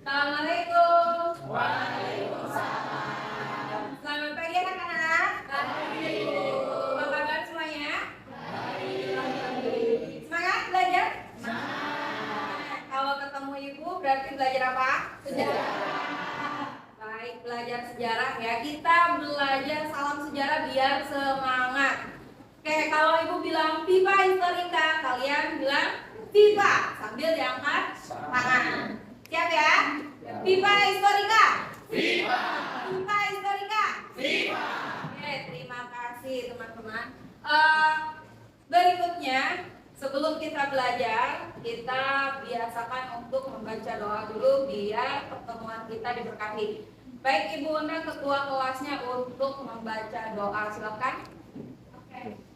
Assalamualaikum. Waalaikumsalam. Selamat pagi anak-anak. Pagi. Apa kabar semuanya? Baik. Semangat belajar? Semangat. Kalau ketemu ibu berarti belajar apa? Sejarah. Baik, belajar sejarah ya. Kita belajar salam sejarah biar semangat. Oke, kalau ibu bilang Viva Historica, kalian bilang Viva sambil diangkat tangan. Siap ya? Viva Historica. Viva. Viva Historica. Viva. Oke, terima kasih teman-teman. Berikutnya, sebelum kita belajar, kita biasakan untuk membaca doa dulu biar pertemuan kita diberkati. Baik, Ibu undang ketua kelasnya untuk membaca doa, silakan. Oke.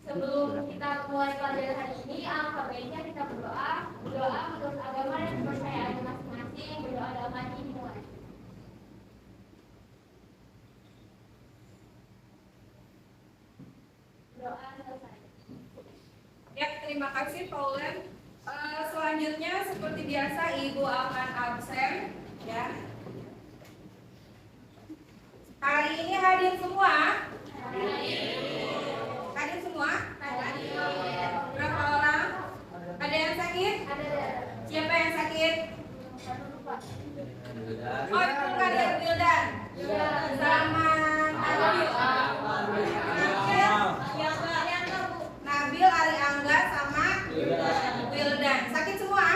Sebelum kita mulai pelajaran hari ini, alangkah baiknya kita berdoa. Berdoa menurut agama dan kepercayaan masing-masing. Berdoa dalam hati dimulai. Doa selesai. Ya, terima kasih Paulen. Selanjutnya seperti biasa Ibu akan absen ya. Hari ini hadir semua? Hadir semua? Berapa orang? Ada yang sakit? Siapa yang sakit? Oh, itu kalian Wildan sama Nabil, Ari Angga sama Wildan. Sakit semua?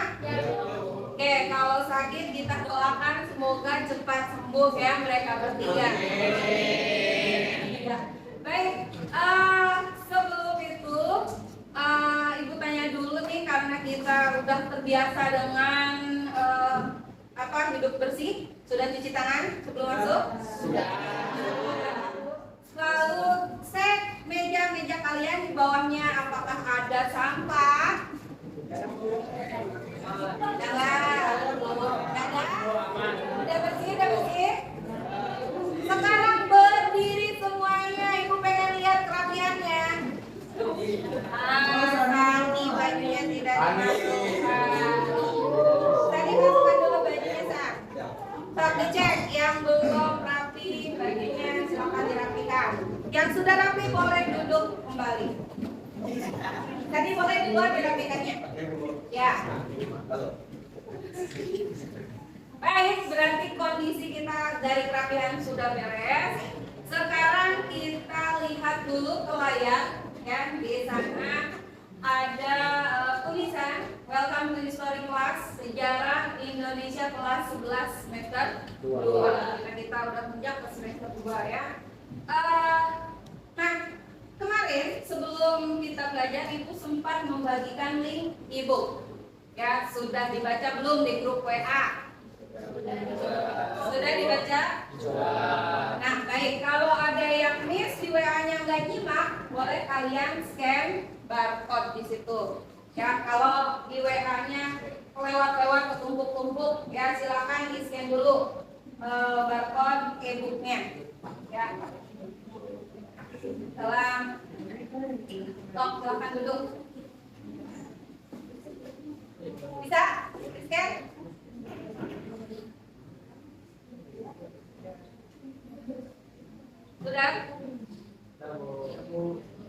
Oke, kalau sakit kita doakan semoga cepat sembuh ya mereka bertiga. Ya. Baik, sebelum itu Ibu tanya dulu nih karena kita udah terbiasa dengan hidup bersih. Sudah cuci tangan sebelum masuk? Sudah. Lalu cek meja-meja kalian di bawahnya apakah ada sampah? Udah bersih, udah bersih. Sekarang berdiri semuanya. Ibu pengen lihat kerapiannya. Tadi bajunya tidak dimasukkan. Tadi masukkan dulu bajunya, Sa. Stop dicek yang belum rapi bajunya silakan dirapikan. Yang sudah rapi boleh duduk kembali. Tadi boleh di luar dirapikannya. Ya. Baik, berarti kondisi kita dari kerapian sudah beres. Sekarang kita lihat dulu ke layar, ya. Di sana ada tulisan Welcome to History Class Sejarah Indonesia kelas 11 semester 2. Kita udah menjak ke semester 2 ya. Nah, kemarin sebelum kita belajar Ibu sempat membagikan link e-book. Ya, sudah dibaca belum di grup WA? Sudah dibaca? Nah, baik. Kalau ada yang miss di WA-nya nggak nyimak, boleh kalian scan barcode di situ. Ya, kalau di WA-nya lewat-lewat ketumpuk-tumpuk, ya silakan di scan dulu barcode e-booknya. Ya. Salam. Tok, silakan duduk. Bisa? Scan? Sudah?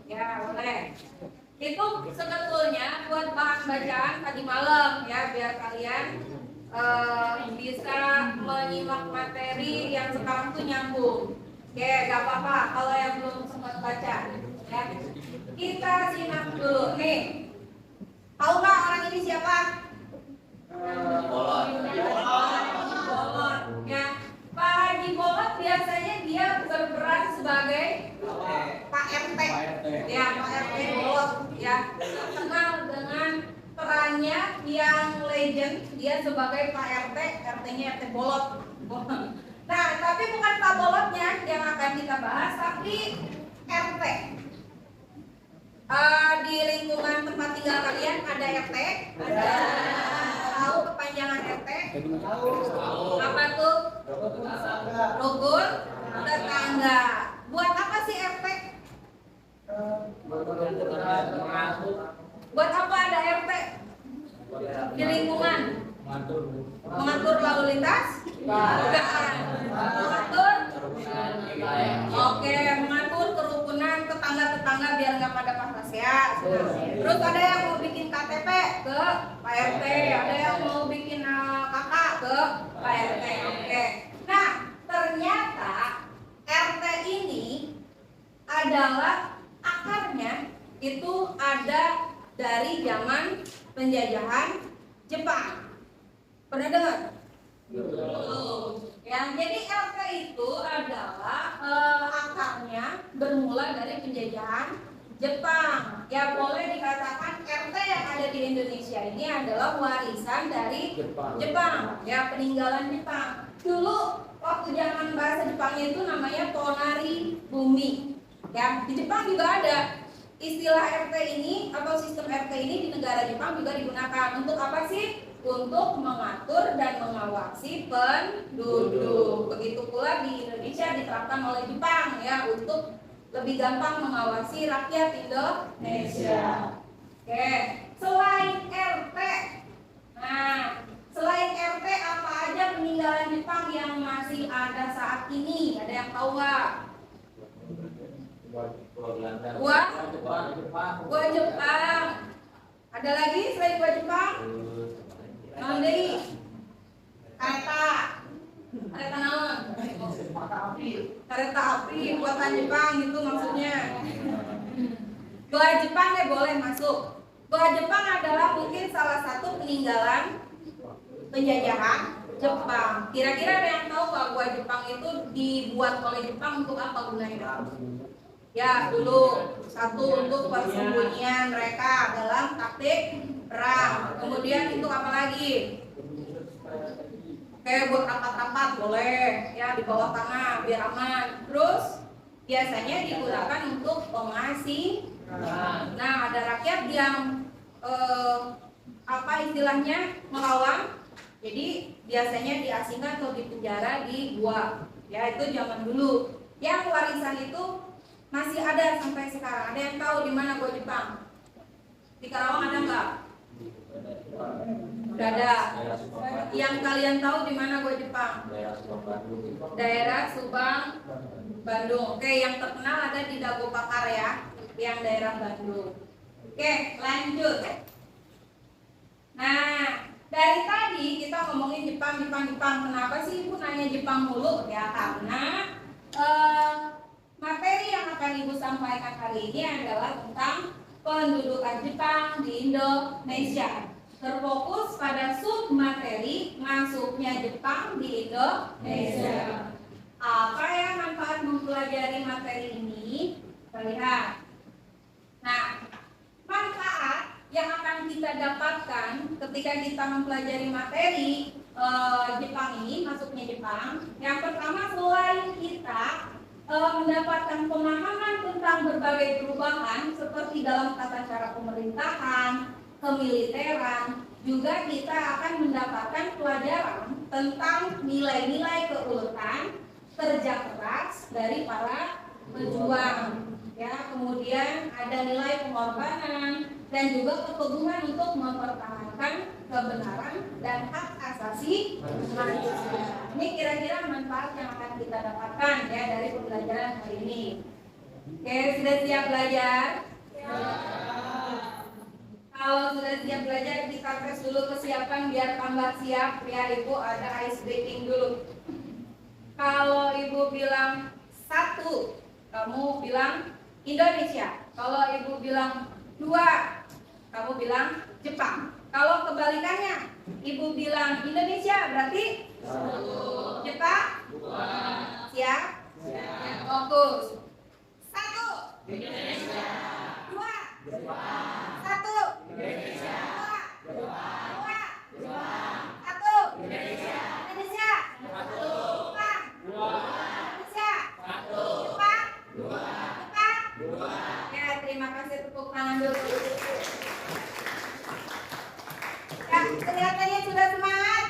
Ya, boleh. Itu sebetulnya buat bahan bacaan tadi malam ya, biar kalian bisa menyimak materi yang sekarang tuh nyambung. Oke, gak apa-apa kalau yang belum sempat baca ya. Kita simak dulu. Nih, tahu nggak orang ini siapa? Bolot. Ya, Pak Haji Bolot biasanya dia berperan sebagai Pak RT. Ya, Pak RT Bolot ya. Terkenal dengan perannya yang legend, dia sebagai Pak RT, RT-nya RT Bolot. Nah, tapi bukan Pak Bolotnya yang akan kita bahas, tapi RT. Di lingkungan tempat tinggal kalian ada RT? Ada. Tahu kepanjangan RT? Apa tuh? Rukun tetangga. Buat apa sih RT? Buat apa ada RT di lingkungan? Mengatur lalu lintas? Bukan. Mengatur? Oke, mengatur kerukunan tetangga-tetangga biar nggak pada panas ya. Terus ada yang mau bikin KTP ke Pak RT, ada yang mau bikin kakak ke Pak RT. Oke. Nah, ternyata RT ini adalah akarnya itu ada dari zaman penjajahan Jepang. Pernah dengar? Ya, jadi RT itu adalah akarnya bermula dari penjajahan Jepang. Ya, boleh dikatakan RT yang ada di Indonesia ini adalah warisan dari Jepang. Ya, peninggalan Jepang. Dulu waktu zaman bahasa Jepangnya itu namanya Tonari Bumi. Ya, di Jepang juga ada istilah RT ini atau sistem RT ini di negara Jepang juga digunakan untuk apa sih? Untuk mengatur dan mengawasi penduduk. Begitu pula di Indonesia diterapkan oleh Jepang ya untuk lebih gampang mengawasi rakyat Indonesia. Oke, selain RT, nah selain RT apa aja peninggalan Jepang yang masih ada saat ini? Ada yang tahu nggak? Gua Jepang. Ada lagi selain gua Jepang? Nanti kereta naon? Kereta api buatan Jepang itu maksudnya. Gua Jepang boleh masuk. Gua Jepang adalah mungkin salah satu peninggalan penjajahan Jepang. Kira-kira ada yang tahu nggak gua Jepang itu dibuat oleh Jepang untuk apa gunanya? Ya, dulu satu untuk persembunyian mereka dalam taktik perang. Kemudian itu apa lagi? Oke, buat rapat-rapat boleh ya di bawah tanah biar aman. Terus biasanya digunakan untuk pengasihan. Nah, ada rakyat yang apa istilahnya melawan. Jadi biasanya diasingkan atau dipenjara di gua. Ya, itu zaman dulu. Yang warisan itu masih ada sampai sekarang. Ada yang tahu di mana gua Jepang? Di Karawang ada nggak? Udah ada. Yang kalian tahu di mana gua Jepang? Daerah Subang, Bandung. Oke, yang terkenal ada di Dago Pakar ya, yang daerah Bandung. Oke, lanjut. Nah, dari tadi kita ngomongin Jepang. Kenapa sih Ibu nanya Jepang mulu? Ya karena materi yang akan Ibu sampaikan hari ini adalah tentang pendudukan Jepang di Indonesia. Terfokus pada submateri masuknya Jepang di Indonesia. Apa ya manfaat mempelajari materi ini? Kita lihat. Nah, manfaat yang akan kita dapatkan ketika kita mempelajari materi Jepang ini, masuknya Jepang. Yang pertama, selain kita mendapatkan pemahaman tentang berbagai perubahan seperti dalam tata cara pemerintahan, kemiliteran, juga kita akan mendapatkan pelajaran tentang nilai-nilai keuletan, kerja keras dari para pejuang. Ya, kemudian ada nilai pengorbanan dan juga keteguhan untuk mempertahankan kebenaran dan hak asasi manusia. Ini kira-kira manfaat yang akan kita dapatkan ya dari pembelajaran hari ini. Oke, sudah siap belajar? Ya. Kalau sudah siap belajar, kita tes dulu kesiapan biar tambah siap ya Ibu. Ada ice breaking dulu. Kalau Ibu bilang 1, kamu bilang Indonesia. Kalau Ibu bilang 2, kamu bilang Jepang. Kalau kebalikannya, Ibu bilang Indonesia berarti 1, Jepang 2. Siap? Siap. Fokus. 1 Indonesia. 2 Jepang. 1 Indonesia. 2 Jepang. 1 Indonesia. Indonesia. 1 Jepang. 2 Indonesia. 1 Jepang. 2 Jepang. 2. Ya, terima kasih, tepuk tangan dulu. Ya, kelihatannya sudah semangat.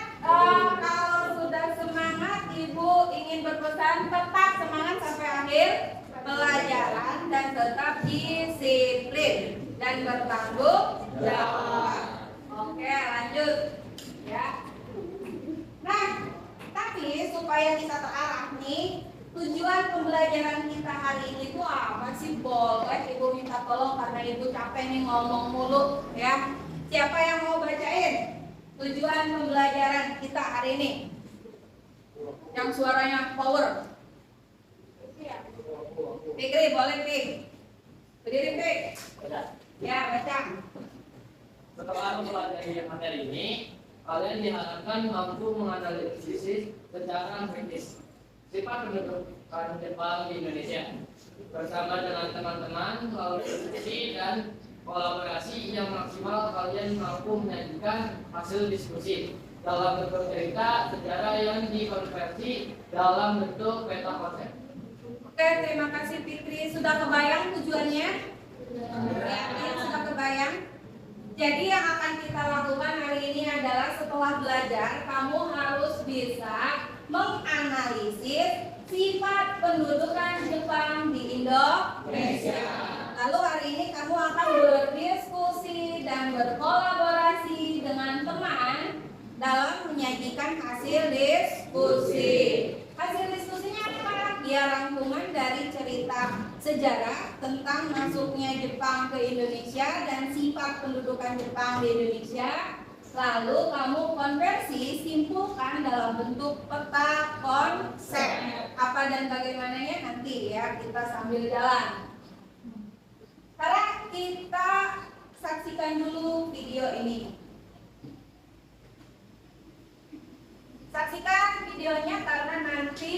Kalau sudah semangat, Ibu ingin berpesan tetap semangat sampai akhir pelajaran dan tetap disiplin dan bertanggung jawab. Oke, lanjut. Ya. supaya bisa terarah nih, tujuan pembelajaran kita hari ini tuh apa sih? Boleh Ibu minta tolong karena Ibu capek nih ngomong mulu ya. Siapa yang mau bacain tujuan pembelajaran kita hari ini? Yang suaranya power. Fikri, boleh Fik. Berdiri Fik. Ya, baca. Setelah mempelajari materi ini, kalian diharapkan mampu menganalisis secara kritis sifat pendudukan Jepang di Indonesia bersama dengan teman-teman melalui diskusi dan kolaborasi yang maksimal. Kalian mampu menyajikan hasil diskusi dalam bentuk cerita sejarah yang dikonversi dalam bentuk peta konsep. Oke, terima kasih Fikri. Sudah kebayang tujuannya? Ya, sudah kebayang. Jadi yang akan kita lakukan hari ini adalah setelah belajar, kamu harus bisa menganalisis sifat pendudukan Jepang di Indonesia. Lalu hari ini kamu akan berdiskusi dan berkolaborasi dengan teman dalam menyajikan hasil diskusi. Hasil diskusinya apa? Ya, rangkuman dari cerita sejarah tentang masuknya Jepang ke Indonesia dan sifat pendudukan Jepang di Indonesia. Lalu kamu konversi, simpulkan dalam bentuk peta konsep. Apa dan bagaimananya nanti ya kita sambil jalan. Sekarang kita saksikan dulu video ini. Saksikan videonya karena nanti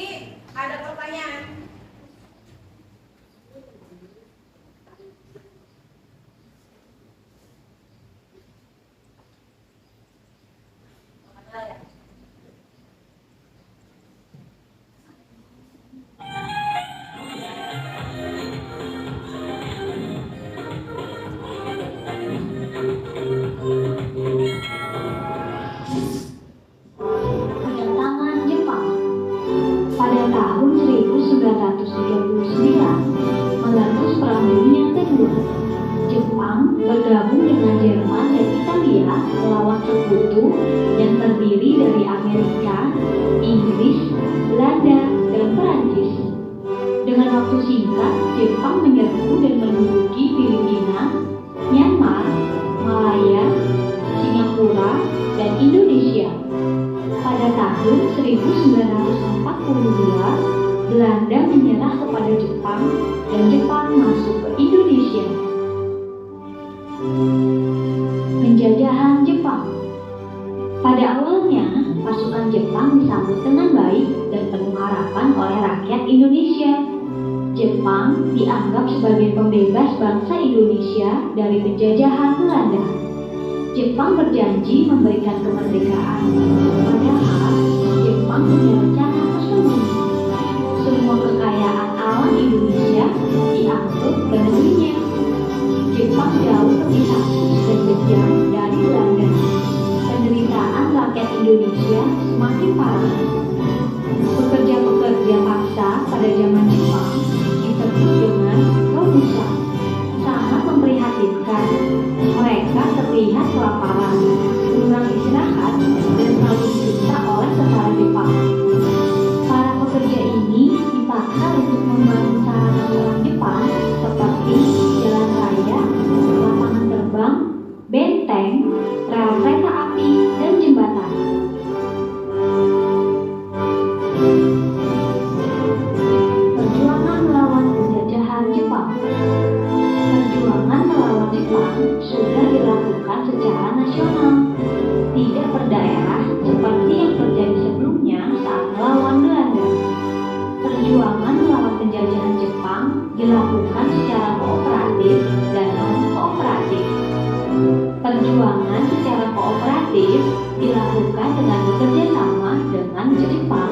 ada pertanyaan. Kedatangan Jepang pada tahun 1939 menerus Perang Dunia Kedua. Jepang bergabung dengan Jerman dan Italia melawan sekutu yang terdiri dari Amerika, Inggris, Belanda, dan Perancis. Dengan waktu singkat, Jepang menyerbu dan menduduki Filipina, Myanmar, Malaya, Singapura, dan Indonesia. Pada tahun 1942, Belanda menyerah kepada Jepang dan Jepang masuk ke Indonesia. Penjajahan Jepang. Pada awalnya, pasukan Jepang disambut dengan baik dan penuh harapan oleh rakyat Indonesia. Jepang dianggap sebagai pembebas bangsa Indonesia dari penjajahan Belanda. Jepang berjanji memberikan kemerdekaan. Padahal Jepang punya rencana tersembunyi. Semua kekayaan alam Indonesia diangkut ke negerinya. Jepang jauh lebih takut dan kejam dari Belanda. Penderitaan rakyat Indonesia semakin parah. Pekerja-pekerja paksa pada zaman Jepang disebut dengan Robusa. Sangat memprihatinkan. Mereka terlihat kelaparan, kurang istirahat, dan selalu disiksa oleh tentara Jepang. Para pekerja ini dipaksa untuk membangun sarana Jepang seperti jalan raya, lapangan terbang, benteng, rel kereta api, dan jembatan. Perjuangan melawan penjajahan Jepang. Perjuangan melawan Jepang sudah dilakukan secara nasional, tidak per daerah seperti yang terjadi sebelumnya saat melawan Belanda. Perjuangan melawan penjajahan Jepang dilakukan secara kooperatif dan non-kooperatif. Perjuangan secara kooperatif dilakukan dengan bekerja sama dengan Jepang.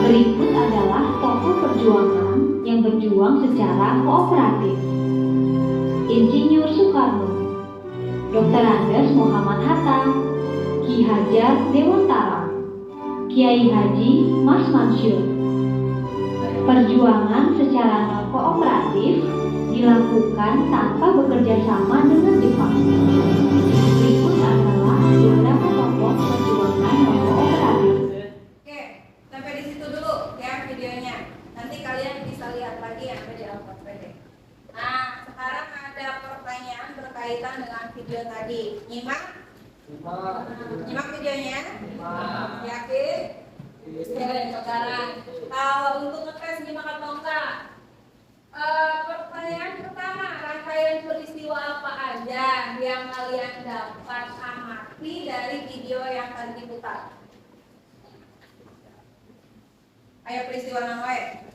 Berikut adalah tokoh perjuangan yang berjuang secara kooperatif. Insinyur Soekarno, Dr. Andes Muhammad Hatta, Ki Hajar Dewantara, Kiai Haji Mas Mansur. Perjuangan secara non-kooperatif dilakukan tanpa bekerja sama dengan Jepang. Berikut adalah beberapa tokoh perjuangan non-kooperatif. Oke, tadi. Nyimak videonya. Yakin? Ya, sekarang kalau untuk ngetes nyimak atau enggak? Pertanyaan pertama, rangkaian peristiwa apa aja yang kalian dapat amati dari video yang tadi diputar? Ayo peristiwa namanya.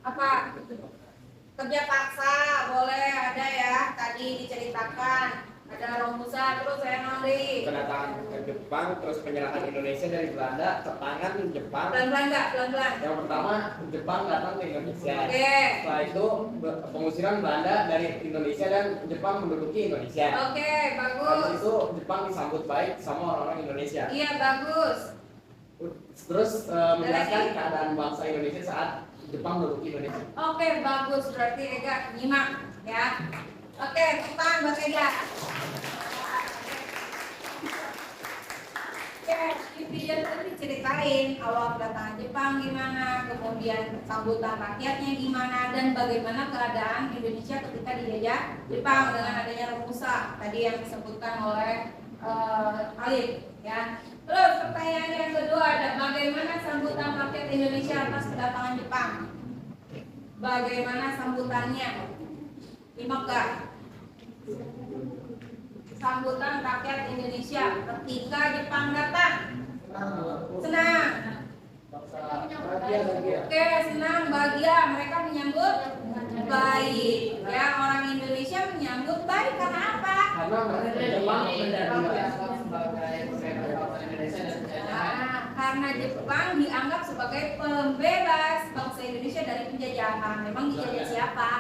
Apa? Kerja paksa, boleh ada ya. Tadi diceritakan ada Romusa, terus saya Nori. Kedatangan ke Jepang, terus penyerahan Indonesia dari Belanda, tantangan Jepang. Pelan-pelan. Yang pertama, Jepang datang ke Indonesia. Oke. Setelah itu pengusiran Belanda dari Indonesia dan Jepang menduduki Indonesia. Oke, Habis bagus. itu Jepang disambut baik sama orang-orang Indonesia. Iya, bagus. Terus menjelaskan lagi? keadaan bangsa Indonesia saat Jepang menduduki Indonesia. Oke, bagus. Berarti Ega nyimak ya. Oke, tepuk buat Ega. Oke, di video tadi diceritain awal kedatangan Jepang gimana, kemudian sambutan rakyatnya gimana, dan bagaimana keadaan Indonesia ketika dijajah Jepang dengan adanya Romusa tadi yang disebutkan oleh Alif ya. Terus pertanyaan yang kedua ada bagaimana sambutan rakyat Indonesia atas kedatangan Jepang? Bagaimana sambutannya? Nyimak gak? Sambutan rakyat Indonesia ketika Jepang datang. Senang. Oke, senang, bahagia. Mereka menyambut baik. Ya, orang Indonesia menyambut baik karena apa? Karena Jepang dianggap sebagai pembebas Indonesia dan penjajahan. Karena Jepang dianggap sebagai pembebas bangsa Indonesia dari penjajahan. Memang dijajah siapa?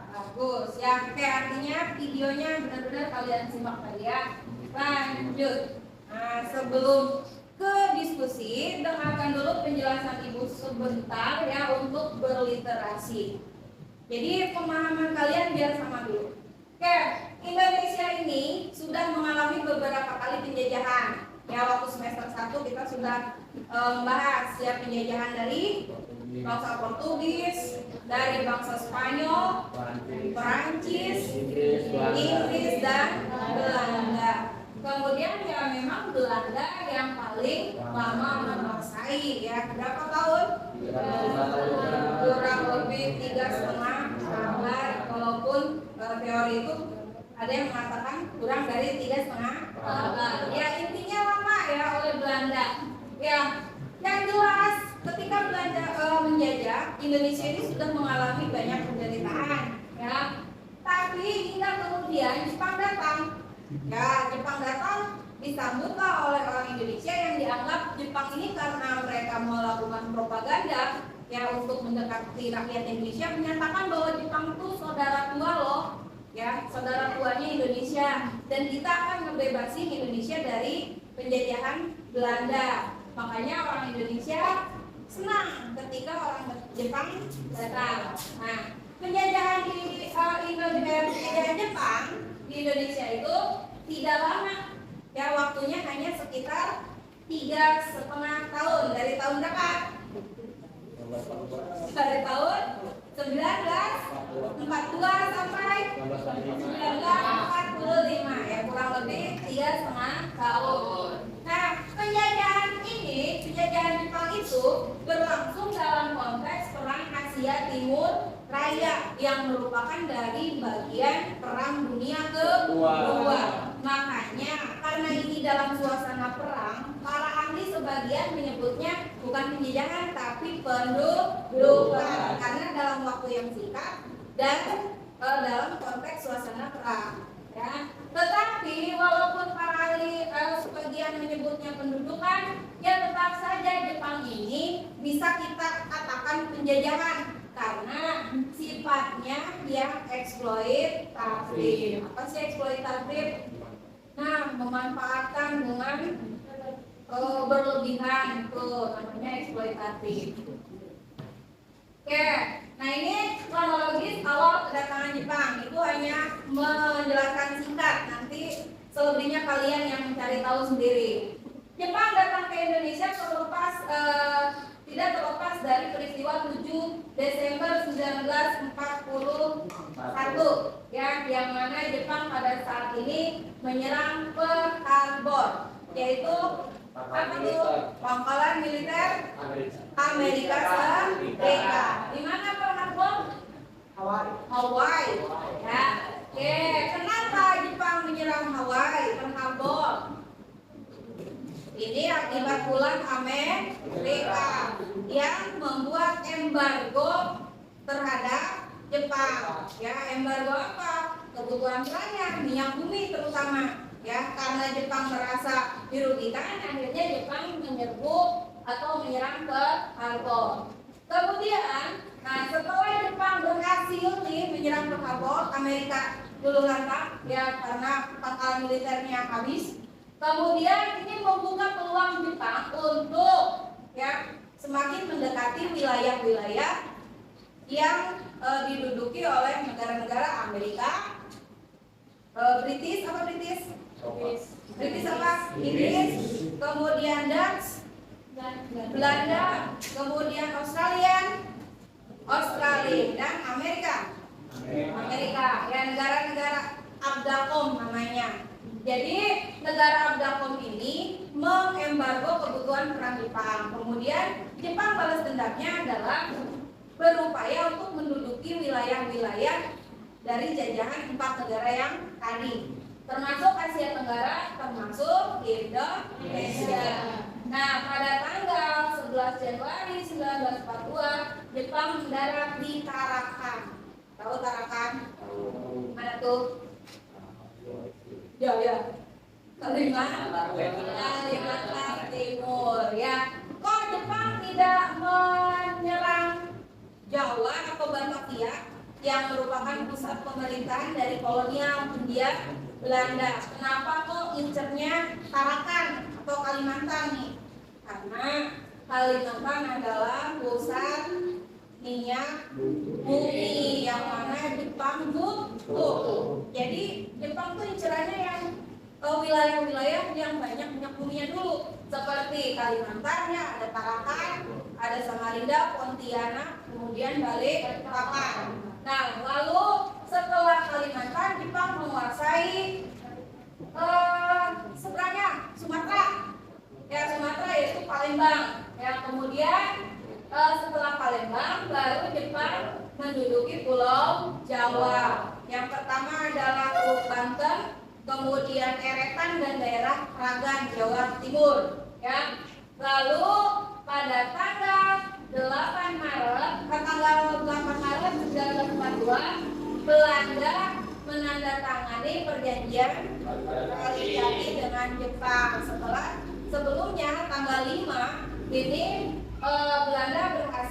Bagus ya. Oke, artinya videonya benar-benar kalian simak tadi ya. Lanjut. Nah, sebelum ke diskusi, dengarkan dulu penjelasan Ibu sebentar ya untuk berliterasi. Jadi pemahaman kalian biar sama dulu. Oke, Indonesia ini sudah mengalami beberapa kali penjajahan. Ya, waktu semester 1 kita sudah membahas ya penjajahan dari bangsa Portugis, dari bangsa Spanyol, Perancis, Inggris dan Belanda. Kemudian ya memang Belanda yang paling lama menguasai ya berapa tahun? Kurang lebih 3,5 abad. Walaupun teori itu ada yang mengatakan kurang dari 3,5 abad. Ya intinya lama ya oleh Belanda. Ya yang jelas ketika Belanda menjajah Indonesia ini sudah mengalami banyak penderitaan ya. Tapi hingga kemudian Jepang datang. Ya, Jepang datang disambutlah oleh orang Indonesia yang dianggap Jepang ini karena mereka melakukan propaganda ya untuk mendekati rakyat Indonesia menyatakan bahwa Jepang itu saudara tua loh ya, saudara tuanya Indonesia dan kita akan ngebebasin Indonesia dari penjajahan Belanda. Makanya orang Indonesia senang ketika orang Jepang datang. Nah, penjajahan di penjajahan Jepang di Indonesia itu tidak lama ya, waktunya hanya sekitar 3,5 tahun. Dari tahun berapa? Dari tahun 1942 sampai 1945 ya, kurang lebih 3,5 tahun. Nah, penjajahan Jepang itu berlangsung dalam konteks perang Asia Timur Raya yang merupakan dari bagian Perang Dunia Kedua. Makanya karena ini dalam suasana perang, para ahli sebagian menyebutnya bukan penjajahan tapi pendudukan karena dalam waktu yang singkat dan dalam konteks suasana perang. Ya. Tetapi walaupun para ahli sebagian menyebutnya pendudukan, ya tetap saja Jepang ini bisa kita katakan penjajahan karena sifatnya yang eksploitatif. Apa sih eksploitatif? Nah, memanfaatkan dengan berlebihan itu namanya eksploitatif. Oke, nah ini kronologis awal kedatangan Jepang itu hanya menjelaskan singkat. Nanti selebihnya kalian yang mencari tahu sendiri. Jepang datang ke Indonesia terlepas tidak terlepas dari peristiwa 7 Desember 1941 yang mana Jepang pada saat ini menyerang Pearl Harbor, yaitu apa tuh? Pangkalan militer Amerika Serikat. Di mana Pearl Harbor? Hawaii. Ya. Oke, kenapa Jepang menyerang Hawaii, Pearl Harbor? Ini akibat ulah Amerika yang membuat embargo terhadap Jepang. Ya, embargo apa? Kebutuhan perangnya, minyak bumi terutama. Ya, karena Jepang merasa dirugikan, akhirnya Jepang menyerbu atau menyerang ke Harbor. Kemudian, setelah Jepang berhasil nih menyerang ke Harbor, Amerika dulu lantak ya karena pangkalan militernya habis. Kemudian ini membuka peluang Jepang untuk ya semakin mendekati wilayah-wilayah yang diduduki oleh negara-negara Amerika, British apa? Inggris, kemudian Dutch, Belanda, kemudian Australia dan Amerika. Ya, negara-negara Abdakom namanya. Jadi negara Abdakom ini mengembargo kebutuhan perang Jepang. Kemudian Jepang balas dendamnya adalah berupaya untuk menduduki wilayah-wilayah dari jajahan 4 negara yang tadi, termasuk Asia Tenggara, termasuk Indonesia. Nah, pada tanggal 11 Januari 1942, Jepang mendarat di Tarakan. Tahu Tarakan? Mana tuh? Ya. Kalimantan Timur. Ya. Kok Jepang tidak menyerang Jawa atau Batavia yang merupakan pusat pemerintahan dari kolonial Hindia Belanda? Kenapa kok incernya Tarakan atau Kalimantan nih? Karena Kalimantan adalah pusat minyak bumi yang mana Jepang butuh. Jadi Jepang tuh incerannya yang wilayah-wilayah yang banyak minyak buminya dulu, seperti Kalimantannya ada Tarakan, ada Samarinda, Pontianak, kemudian Balikpapan. Nah, lalu setelah Kalimantan, Jepang menguasai seberangnya Sumatera. Ya, Sumatera yaitu Palembang. Ya, kemudian setelah Palembang baru Jepang menduduki Pulau Jawa. Yang pertama adalah Pulau Banten, kemudian Eretan dan daerah Ragan, Jawa Timur. Ya. Lalu pada tanggal 8 Maret 1942 Belanda menandatangani perjanjian Kalijati dengan Jepang. Sebelumnya tanggal 5 ini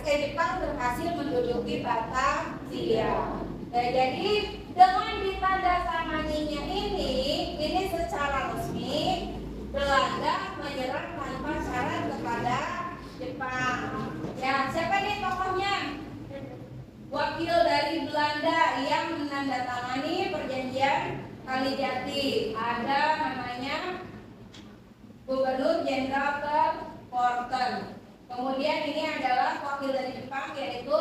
Jepang berhasil menduduki Batavia. Nah, jadi dengan ditandatanganinya ini secara resmi Belanda menyerah tanpa syarat kepada Jepang. Ya, siapa nih tokohnya? Wakil dari Belanda yang menandatangani perjanjian Kalijati. Ada namanya Gubernur Jenderal Porter. Kemudian ini adalah wakil dari Jepang yaitu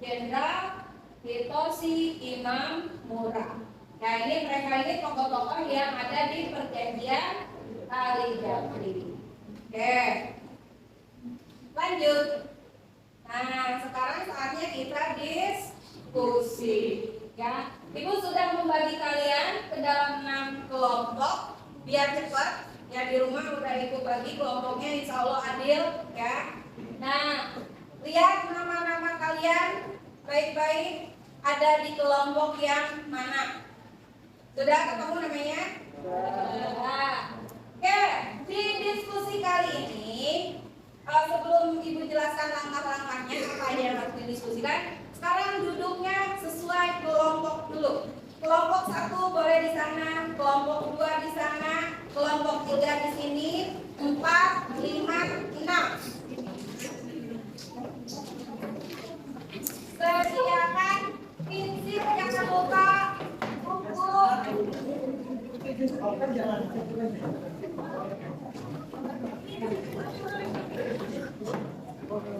Jenderal Hitoshi Imamura. Nah, ini mereka ini tokoh-tokoh yang ada di perjanjian Kalijati. Oke, lanjut. Nah, sekarang saatnya kita diskusi. Ya, Ibu sudah membagi kalian ke dalam 6 kelompok biar cepat. Ya, di rumah udah Ibu bagi kelompoknya, insya Allah adil. Ya. Nah, lihat nama-nama kalian baik-baik ada di kelompok yang mana. Sudah ketemu namanya? Oke, di diskusi kali ini sebelum Ibu jelaskan langkah-langkahnya apa aja yang harus didiskusikan, sekarang duduknya sesuai kelompok dulu. Kelompok 1 boleh di sana, kelompok 2 di sana, kelompok 3 di sini, 4, 5, 6. Sediakan prinsip yang terbuka, buku. Satu,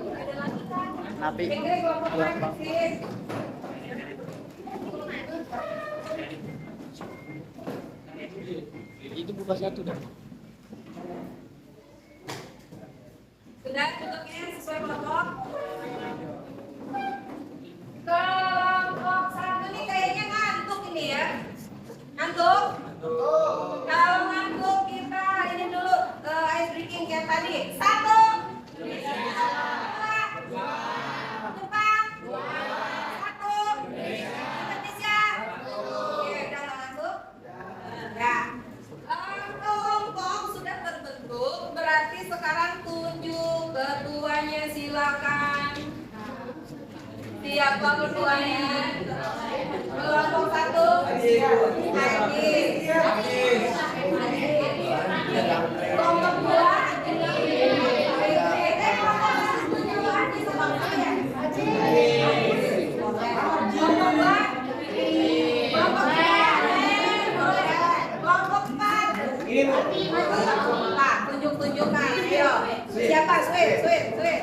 ada lagi kan? Napi. Pinggir kelompok praktis. Itu buka satu dah. Sudah duduknya sesuai kelompok. Kelompok satu nih kayaknya ngantuk ini ya. Ngantuk? Kalau ngantuk kita ini dulu ice breaking kayak tadi. Satu. Jepang. Satu. Indonesia. Oke, udah ngantuk? Ya. Kelompok sudah terbentuk, berarti sekarang tunjuk ketuanya, silakan. Siapa ketuanya? Kelompok satu. Adis. Kelompok dua. Kelompok dua. Kelompok empat. Pak, tunjuk-tunjukkan. Ayo. Siapa? Sweet.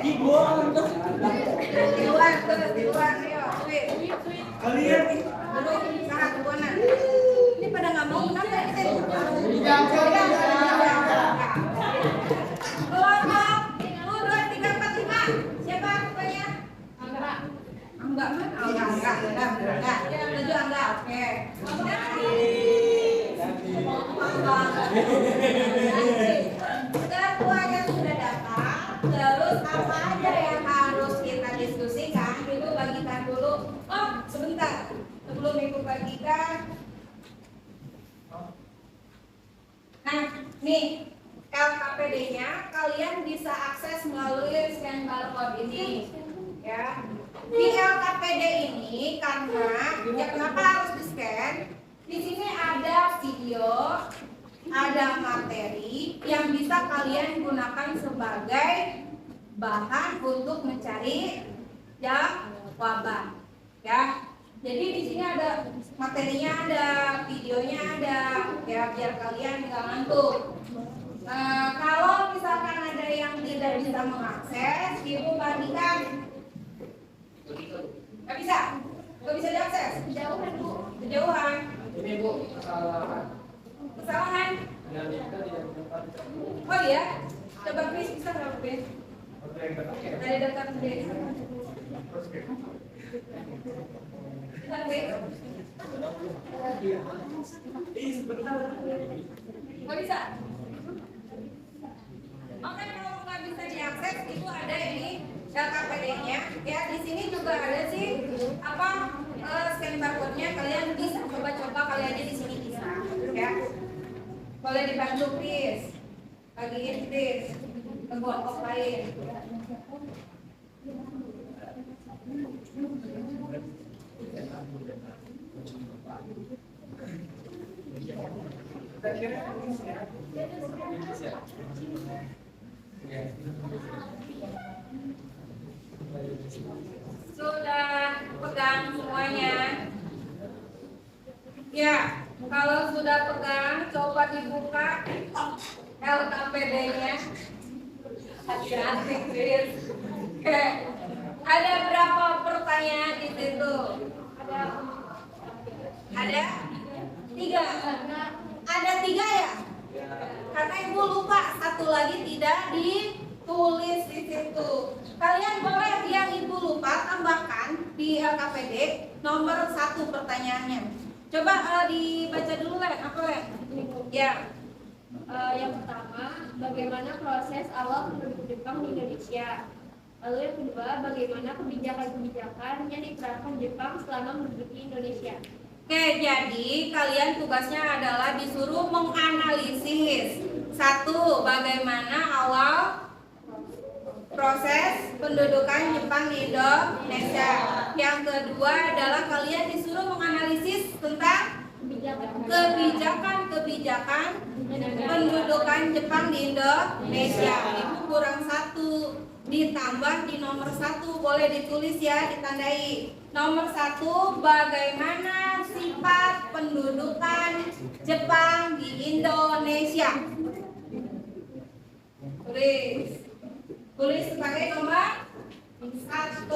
Di luar. Ayo, Sweet. Kalian duduk sangat buana. Ini pada nggak mau kenapa ya? Kelompok 1, 2, 3, 4, 5. Siapa ketuanya? Enggak. Tujuh enggak. Oke. Ketuanya sudah datang. Terus apa aja yang harus kita diskusikan? Itu bagikan dulu. Oh, sebentar. Sebelum ibu bagikan. Nah, nih LKPD-nya kalian bisa akses melalui scan barcode ini, ya. Di LKPD ini karena ya kenapa harus di scan? Di sini ada video, ada materi yang bisa kalian gunakan sebagai bahan untuk mencari jawaban, ya. Jadi di sini ada materinya, ada videonya, ada ya biar kalian nggak ngantuk. Kalau misalkan ada yang tidak bisa mengakses, ibu bagikan. Nggak bisa diakses. Kejauhan. Ini Bu, kesalahan. Oh iya, coba Chris bisa nggak Chris? Dari dekat sendiri. Bisa Chris? Nggak bisa. Oke, kalau nggak bisa diakses, itu ada ini LKPD-nya. Ya, di sini juga ada sih scan barcode-nya. Kalian bisa coba-coba kali aja di sini bisa. Ya, boleh dibantu Chris. Bagiin Chris ke kelompok lain. Sudah pegang semuanya? Ya, kalau sudah pegang, coba dibuka LKPD-nya. Hati-hati, Chris. Oke, ada berapa pertanyaan di situ? Ada 3. Ada 3 ya? Karena ibu lupa satu lagi tidak ditulis di situ. Kalian boleh yang ibu lupa tambahkan di LKPD nomor 1 pertanyaannya. Coba dibaca dulu Len, apa Len? Ya. Yang pertama, bagaimana proses awal penduduk Jepang di Indonesia? Lalu yang kedua, bagaimana kebijakan-kebijakan yang diterapkan Jepang selama menduduki Indonesia? Oke, jadi kalian tugasnya adalah disuruh menganalisis. 1, bagaimana awal proses pendudukan Jepang di Indonesia. Yang kedua adalah kalian disuruh menganalisis tentang kebijakan-kebijakan pendudukan Jepang di Indonesia. Itu kurang 1. Ditambah di nomor 1, boleh ditulis ya, ditandai. Nomor 1, bagaimana sifat pendudukan Jepang di Indonesia. Tulis sebagai nomor 1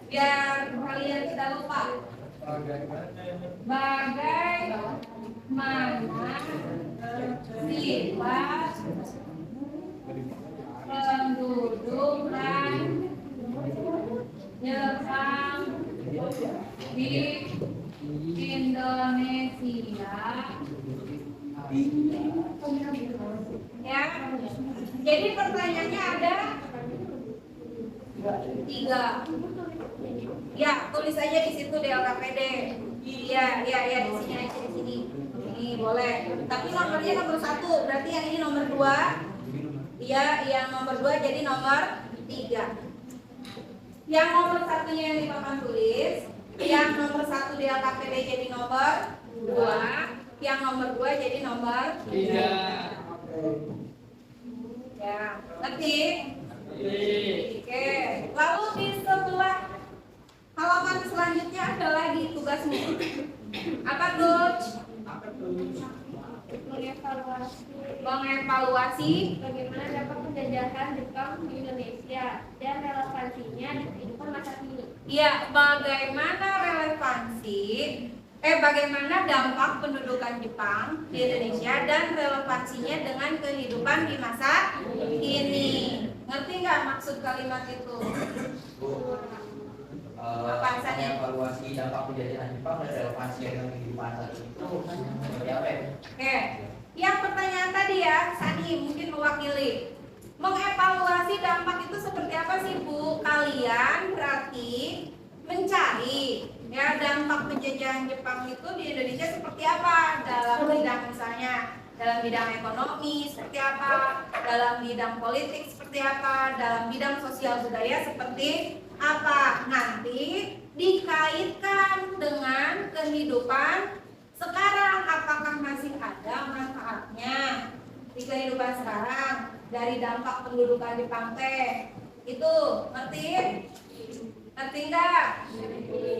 biar kalian tidak lupa. Bagaimana sifat pendudukan Jepang di Indonesia? Ya, jadi pertanyaannya ada 3. Ya, tulis aja di situ DLKPD. Iya, di sini aja di sini. Ini boleh. Tapi nomornya nomor 1, berarti yang ini nomor 2. Iya, yang nomor 2 jadi nomor 3. Yang nomor 1-nya yang di papan tulis, yang nomor 1 DLKPD jadi nomor 2. Yang nomor 2 jadi nomor 3. Ya, ngerti? Oke. Lalu di sebelah halaman selanjutnya ada lagi tugasmu. Apa tuh? Mengevaluasi bagaimana dampak penjajahan Jepang di Indonesia dan relevansinya di kehidupan masa kini. Iya, bagaimana dampak pendudukan Jepang di Indonesia dan relevansinya dengan kehidupan di masa kini. Ngerti nggak maksud kalimat itu? Evaluasi dampak penjajahan Jepang dan relevansinya dengan kehidupan saat ini itu seperti apa ya? Oke, yang pertanyaan tadi ya, Sani mungkin mewakili. Mengevaluasi dampak itu seperti apa sih Bu? Kalian berarti mencari ya dampak penjajahan Jepang itu di Indonesia seperti apa dalam bidang misalnya dalam bidang ekonomi seperti apa, dalam bidang politik seperti apa, dalam bidang sosial budaya seperti apa. Nanti dikaitkan dengan kehidupan sekarang, apakah masih ada manfaatnya di kehidupan sekarang dari dampak pendudukan Jepang teh. Itu ngerti? Ngerti enggak?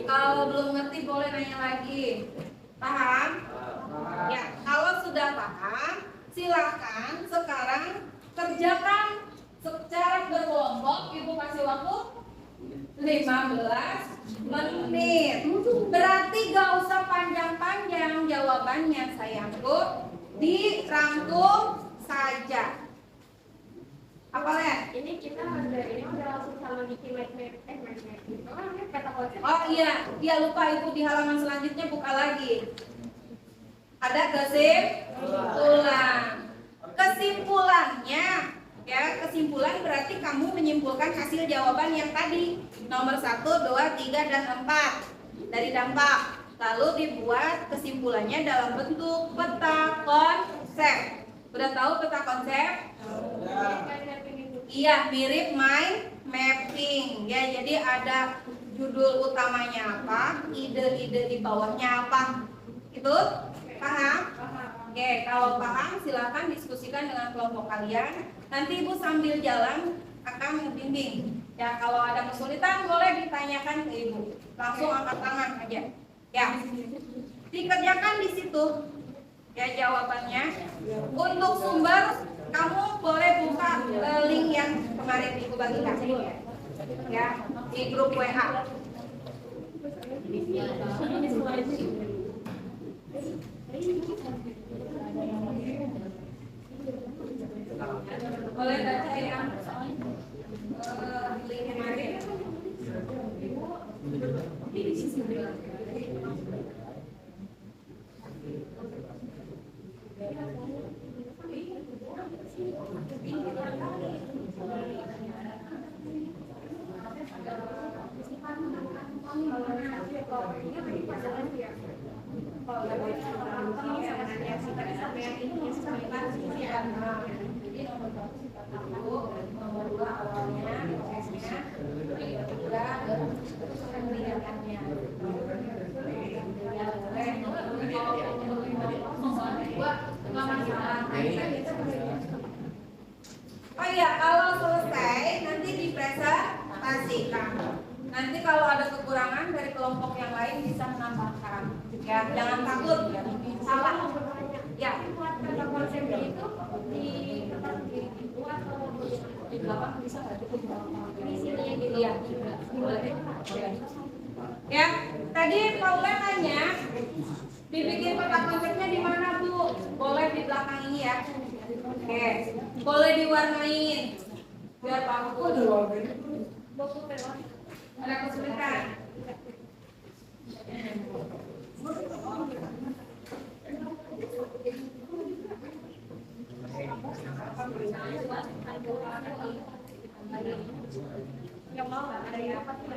Kalau belum ngerti boleh nanya lagi. Paham? Ya, kalau sudah paham, silakan sekarang kerjakan secara berkelompok. Ibu kasih waktu 15 menit. Berarti gak usah panjang-panjang jawabannya sayangku, dirangkum saja. Apa ya? Ini kita udah langsung sama bikin peta konsep. Oh iya, dia lupa itu di halaman selanjutnya buka lagi. Ada kesimpulan. Kesimpulannya, ya kesimpulan berarti kamu menyimpulkan hasil jawaban yang tadi nomor 1, 2, 3, dan 4 dari dampak. Lalu dibuat kesimpulannya dalam bentuk peta konsep. Udah tahu peta konsep? Iya, mirip mind mapping ya. Jadi ada judul utamanya apa, ide-ide di bawahnya apa. Itu paham? Oke, kalau paham silakan diskusikan dengan kelompok kalian. Nanti Ibu sambil jalan akan membimbing. Ya, kalau ada kesulitan boleh ditanyakan ke Ibu. Langsung angkat tangan aja. Ya. Dikerjakan di situ. Ya jawabannya. Untuk sumber kamu boleh buka link yang kemarin Ibu bagikan ya di grup WA. Boleh baca yang link kemarin. Jadi nomor 1 sifat dulu, nomor 2 awalnya, prosesnya, ketiga terus pendidikannya. Oh iya, kalau selesai nanti dipresentasikan. Nanti kalau ada kekurangan dari kelompok yang lain bisa menambahkan. Ya, jangan takut. Salah. Ya. Buat peta konsepnya itu di belakang bisa nggak cukup ini sininya gitu Iya, boleh. Ya, tadi Paula nanya dibikin kotak konsepnya di mana Bu? Boleh di belakang ini ya. Oke, boleh diwarnain biar bagus. Ada kesulitan. yang mau nggak ada yang apa tuh?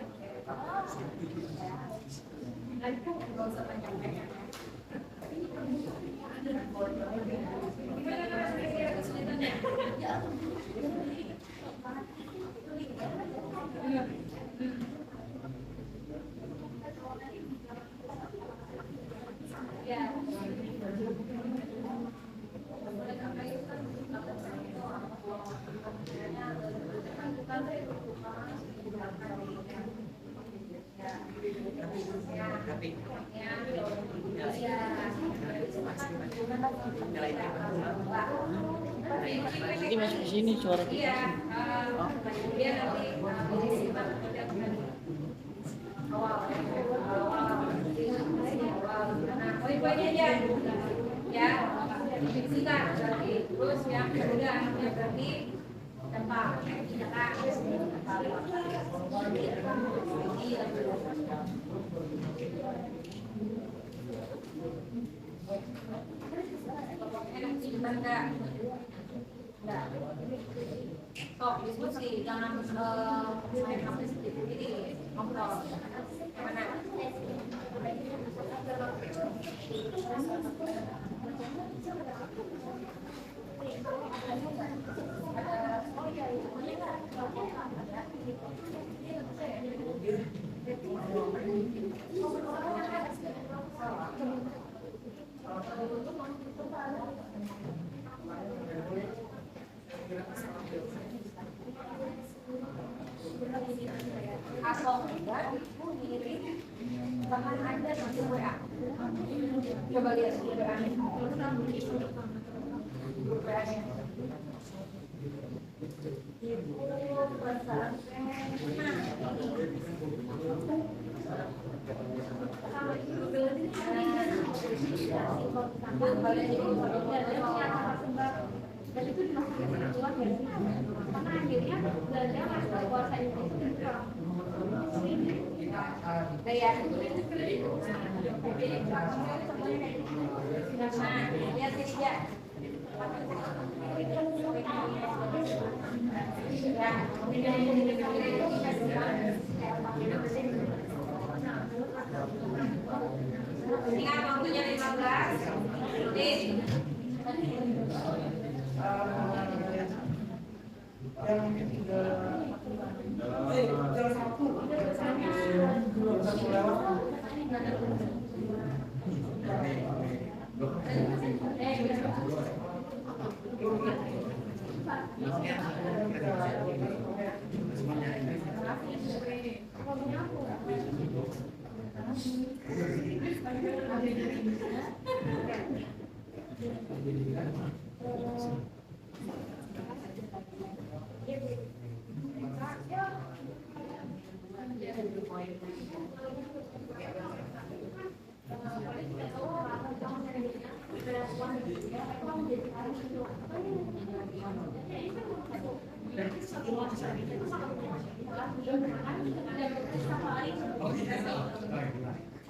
Nanti masuk ke sini suara kita. Iya, biar nanti nah, poin-poinnya aja ya, singkat berarti. Terus yang kedua yang berarti dampak, enggak. Sok diskusi, jangan main HP sendiri. Ngobrol. Gimana? Atau enggak, kirim bahan aja nanti WA. Coba lihat di WA-nya. WA-nya. Dan itu dimasukin ke keluar dari sini. Karena akhirnya belajar masalah puasa itu kurang. Ya. Nah, lihat sini ya. Ingat waktunya 15 menit.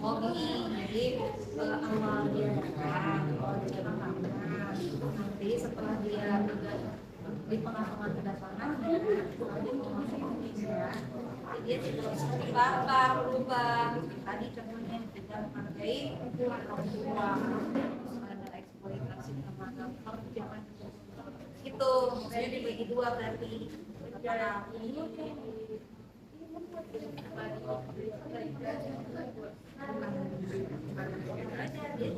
Oh gini, jadi awal dia datang, nanti setelah dia di pengasaman kedatangan, dia mau masuk Indonesia, dia tidak bakar berubah. Tadi contohnya tidak menghargai orang tua, ada eksploitasi tenaga kerja, itu maksudnya dibagi dua berarti. Dia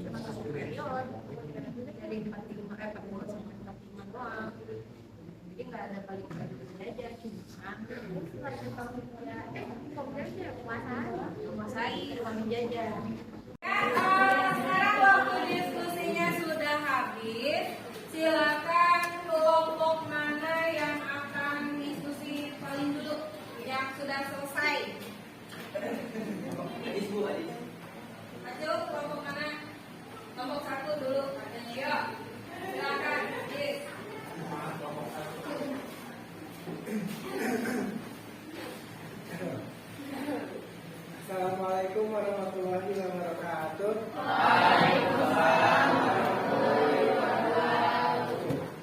cuma superior dari 45 doang, jadi nggak ada balik lagi belajar, cuma menguasai uang jajan. Sekarang waktu diskusinya sudah habis, silakan kelompok mana yang akan sudah selesai. Maju kelompok mana? Kelompok 1 dulu katanya. Yuk, silakan. Yes. Assalamualaikum warahmatullahi wabarakatuh.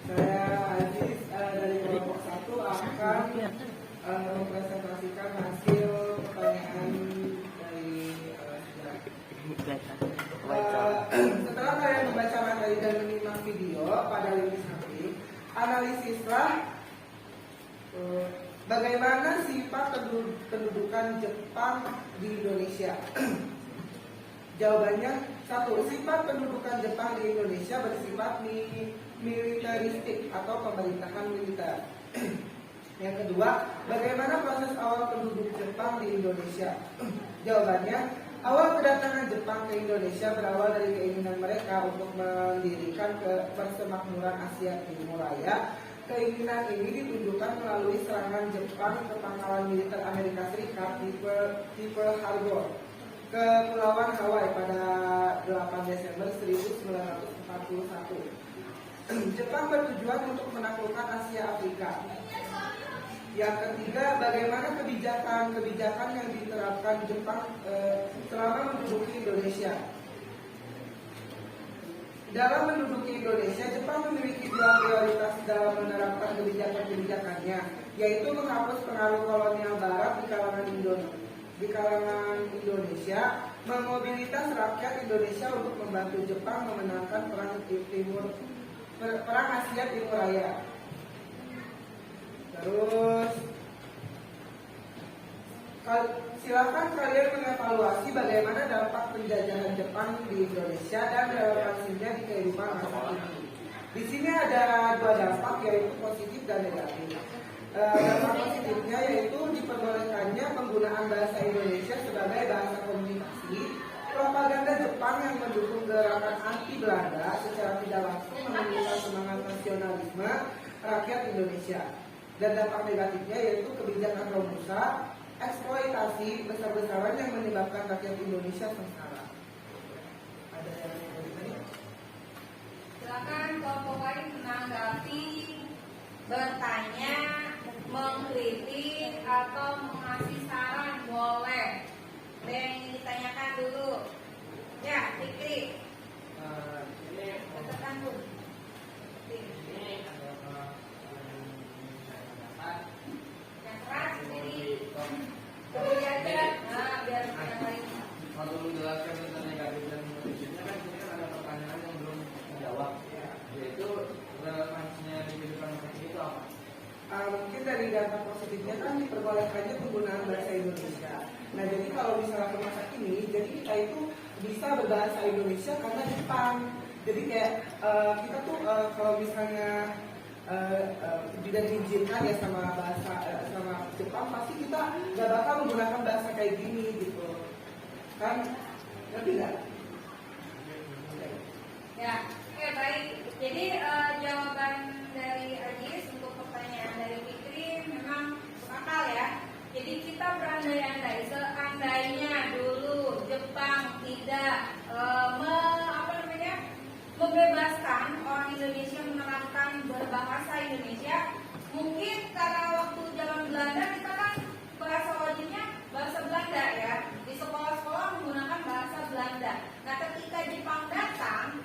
Saya Aziz dari kelompok 1 akan mempresentasikan hasil pertanyaan dari setelah kalian membaca materi dan menyimak video pada lini samping, analisislah bagaimana sifat pendudukan Jepang di Indonesia. Jawabannya 1. Sifat pendudukan Jepang di Indonesia bersifat militeristik atau pemerintahan militer. Yang kedua, bagaimana proses awal penduduk Jepang di Indonesia? Jawabannya, awal kedatangan Jepang ke Indonesia berawal dari keinginan mereka untuk mendirikan persemakmuran Asia Timur Raya. Keinginan ini ditunjukkan melalui serangan Jepang ke pangkalan militer Amerika Serikat di Pearl Harbor, Kepulauan Hawaii pada 8 Desember 1941. Jepang bertujuan untuk menaklukkan Asia Afrika. Yang ketiga, bagaimana kebijakan yang diterapkan Jepang selama menduduki Indonesia. Dalam menduduki Indonesia, Jepang memiliki 2 prioritas dalam menerapkan kebijakan-kebijakannya, yaitu menghapus pengaruh kolonial Barat di kalangan Indonesia, memobilitas rakyat Indonesia untuk membantu Jepang memenangkan perang Asia Timur Raya. Terus, silakan kalian mengevaluasi bagaimana dampak penjajahan Jepang di Indonesia dan relevansinya di kehidupan masyarakat ini. Di sini ada 2 dampak, yaitu positif dan negatif. Dampak positifnya yaitu diperbolehkannya penggunaan bahasa Indonesia sebagai bahasa komunikasi. Propaganda Jepang yang mendukung gerakan anti Belanda secara tidak langsung menumbuhkan semangat nasionalisme rakyat Indonesia. Dan dampak negatifnya yaitu kebijakan Romusa, eksploitasi besar-besaran yang menyebabkan rakyat Indonesia sengsara. Ada yang mau ditanya? Silakan kelompok lain menanggapi, bertanya, mengkritik atau mengasih saran boleh. Ada yang ingin ditanyakan dulu? Ya, Fikri. Katakan dulu. Ini adalah Yang keras jadi kemudian biar yang lain. Kalau menjelaskan tentang negatif dan positifnya kan ini kan ada pertanyaan yang belum terjawab, yaitu relevansinya di kehidupan masyarakat itu apa? Mungkin dari dampak positifnya kan diperbolehkannya penggunaan bahasa Indonesia. Nah, jadi kalau misalnya ke masa ini, jadi kita itu bisa berbahasa Indonesia karena Jepang. Jadi kayak kita tuh kalau misalnya tidak diizinkan ya sama Jepang, pasti kita nggak bakal menggunakan bahasa kayak gini gitu kan, ngerti nggak? Ya, oke baik. Jadi jawaban dari Ajis untuk pertanyaan dari Fikri memang akal ya. Jadi kita berandai-andai, seandainya dulu Jepang tidak membebaskan orang Indonesia menerapkan berbahasa Indonesia, mungkin karena waktu zaman Belanda kita kan bahasa wajibnya bahasa Belanda ya, di sekolah-sekolah menggunakan bahasa Belanda. Nah, ketika Jepang datang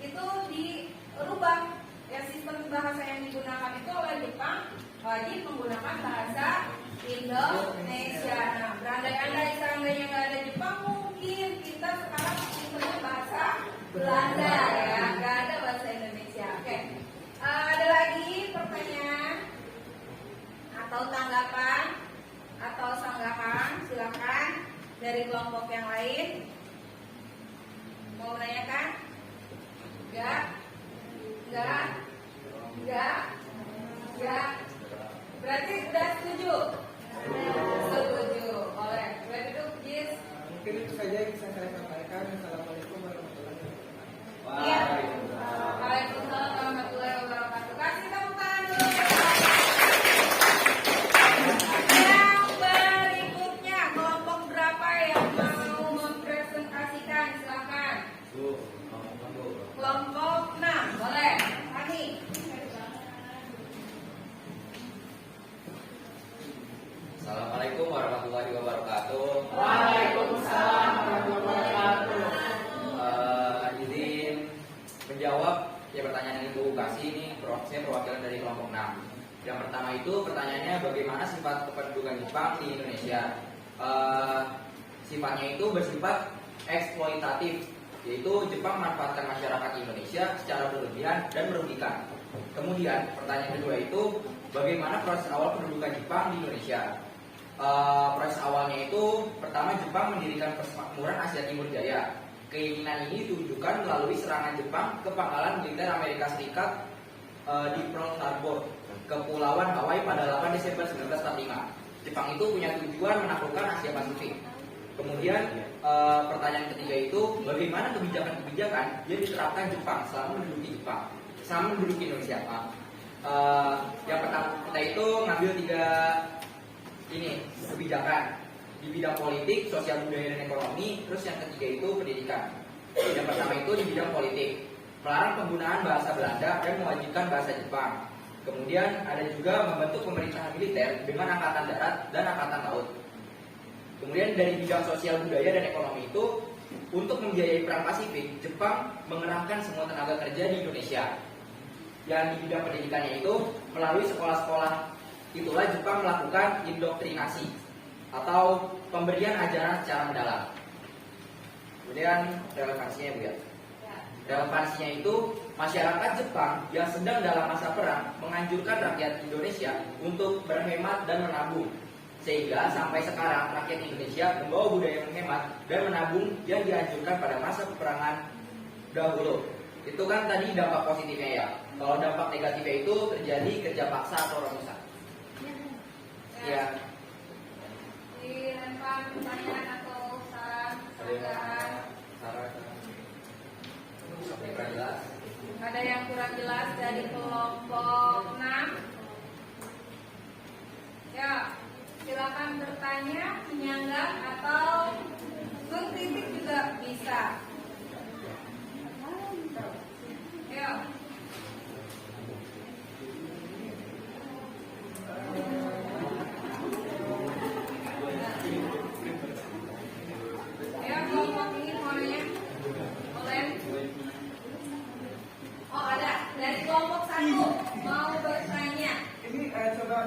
itu dirubah ya, sistem bahasa yang digunakan itu oleh Jepang wajib menggunakan bahasa Indonesia. Nah, berandai-andai seandainya nggak ada Jepang, mungkin kita sekarang sistemnya bahasa Belanda ya, nggak ada bahasa Indonesia. Oke, ada lagi pertanyaan atau tanggapan atau sanggahan? Silakan dari kelompok yang lain. Mau menanyakan? Enggak. Berarti sudah setuju? Setuju. Boleh. Boleh duduk, Jis. Mungkin itu saja yang bisa saya sampaikan. Assalamualaikum warahmatullahi wabarakatuh. Iya. Waalaikumsalam warahmatullahi wabarakatuh. Kasih tepuk tangan dulu. Yang Yang pertama itu pertanyaannya bagaimana sifat kependudukan Jepang di Indonesia. Sifatnya itu bersifat eksploitatif, yaitu Jepang memanfaatkan masyarakat Indonesia secara berlebihan dan merugikan. Kemudian pertanyaan kedua itu bagaimana proses awal pendudukan Jepang di Indonesia. Proses awalnya itu pertama Jepang mendirikan Persemakmuran Asia Timur Jaya. Keinginan ini ditujukan melalui serangan Jepang ke pangkalan militer Amerika Serikat di Pearl Harbor, Kepulauan Hawaii pada 8 Desember 1945. Jepang itu punya tujuan menaklukkan Asia Pasifik. Kemudian pertanyaan ketiga itu bagaimana kebijakan-kebijakan yang diterapkan Jepang selama menduduki Indonesia. Yang pertama kita itu ngambil 3 kebijakan di bidang politik, sosial budaya dan ekonomi. Terus yang ketiga itu pendidikan. Yang pertama itu di bidang politik, melarang penggunaan bahasa Belanda dan mewajibkan bahasa Jepang. Kemudian ada juga membentuk pemerintahan militer dengan angkatan darat dan angkatan laut. Kemudian dari bidang sosial budaya dan ekonomi itu untuk membiayai perang Pasifik, Jepang mengerahkan semua tenaga kerja di Indonesia. Yang di bidang pendidikannya itu melalui sekolah-sekolah itulah Jepang melakukan indoktrinasi atau pemberian ajaran secara mendalam. Kemudian relevansinya Bu ya. Relevansinya itu masyarakat Jepang yang sedang dalam masa perang menganjurkan rakyat Indonesia untuk berhemat dan menabung. Sehingga sampai sekarang rakyat Indonesia membawa budaya menghemat dan menabung yang dianjurkan pada masa peperangan dahulu. Itu kan tadi dampak positifnya ya. Kalau dampak negatifnya itu terjadi kerja paksa atau rumusan. Ya. Dilempar pertanyaan atau saran pertanyaan. Kurang jelas. Ada yang kurang jelas dari kelompok 6? Ya, silakan bertanya, menyanggah atau mengkritik juga bisa. Ya. Ya, kelompok ini warnanya oleh. Oh, ada dari kelompok 1 mau bertanya. Ini coba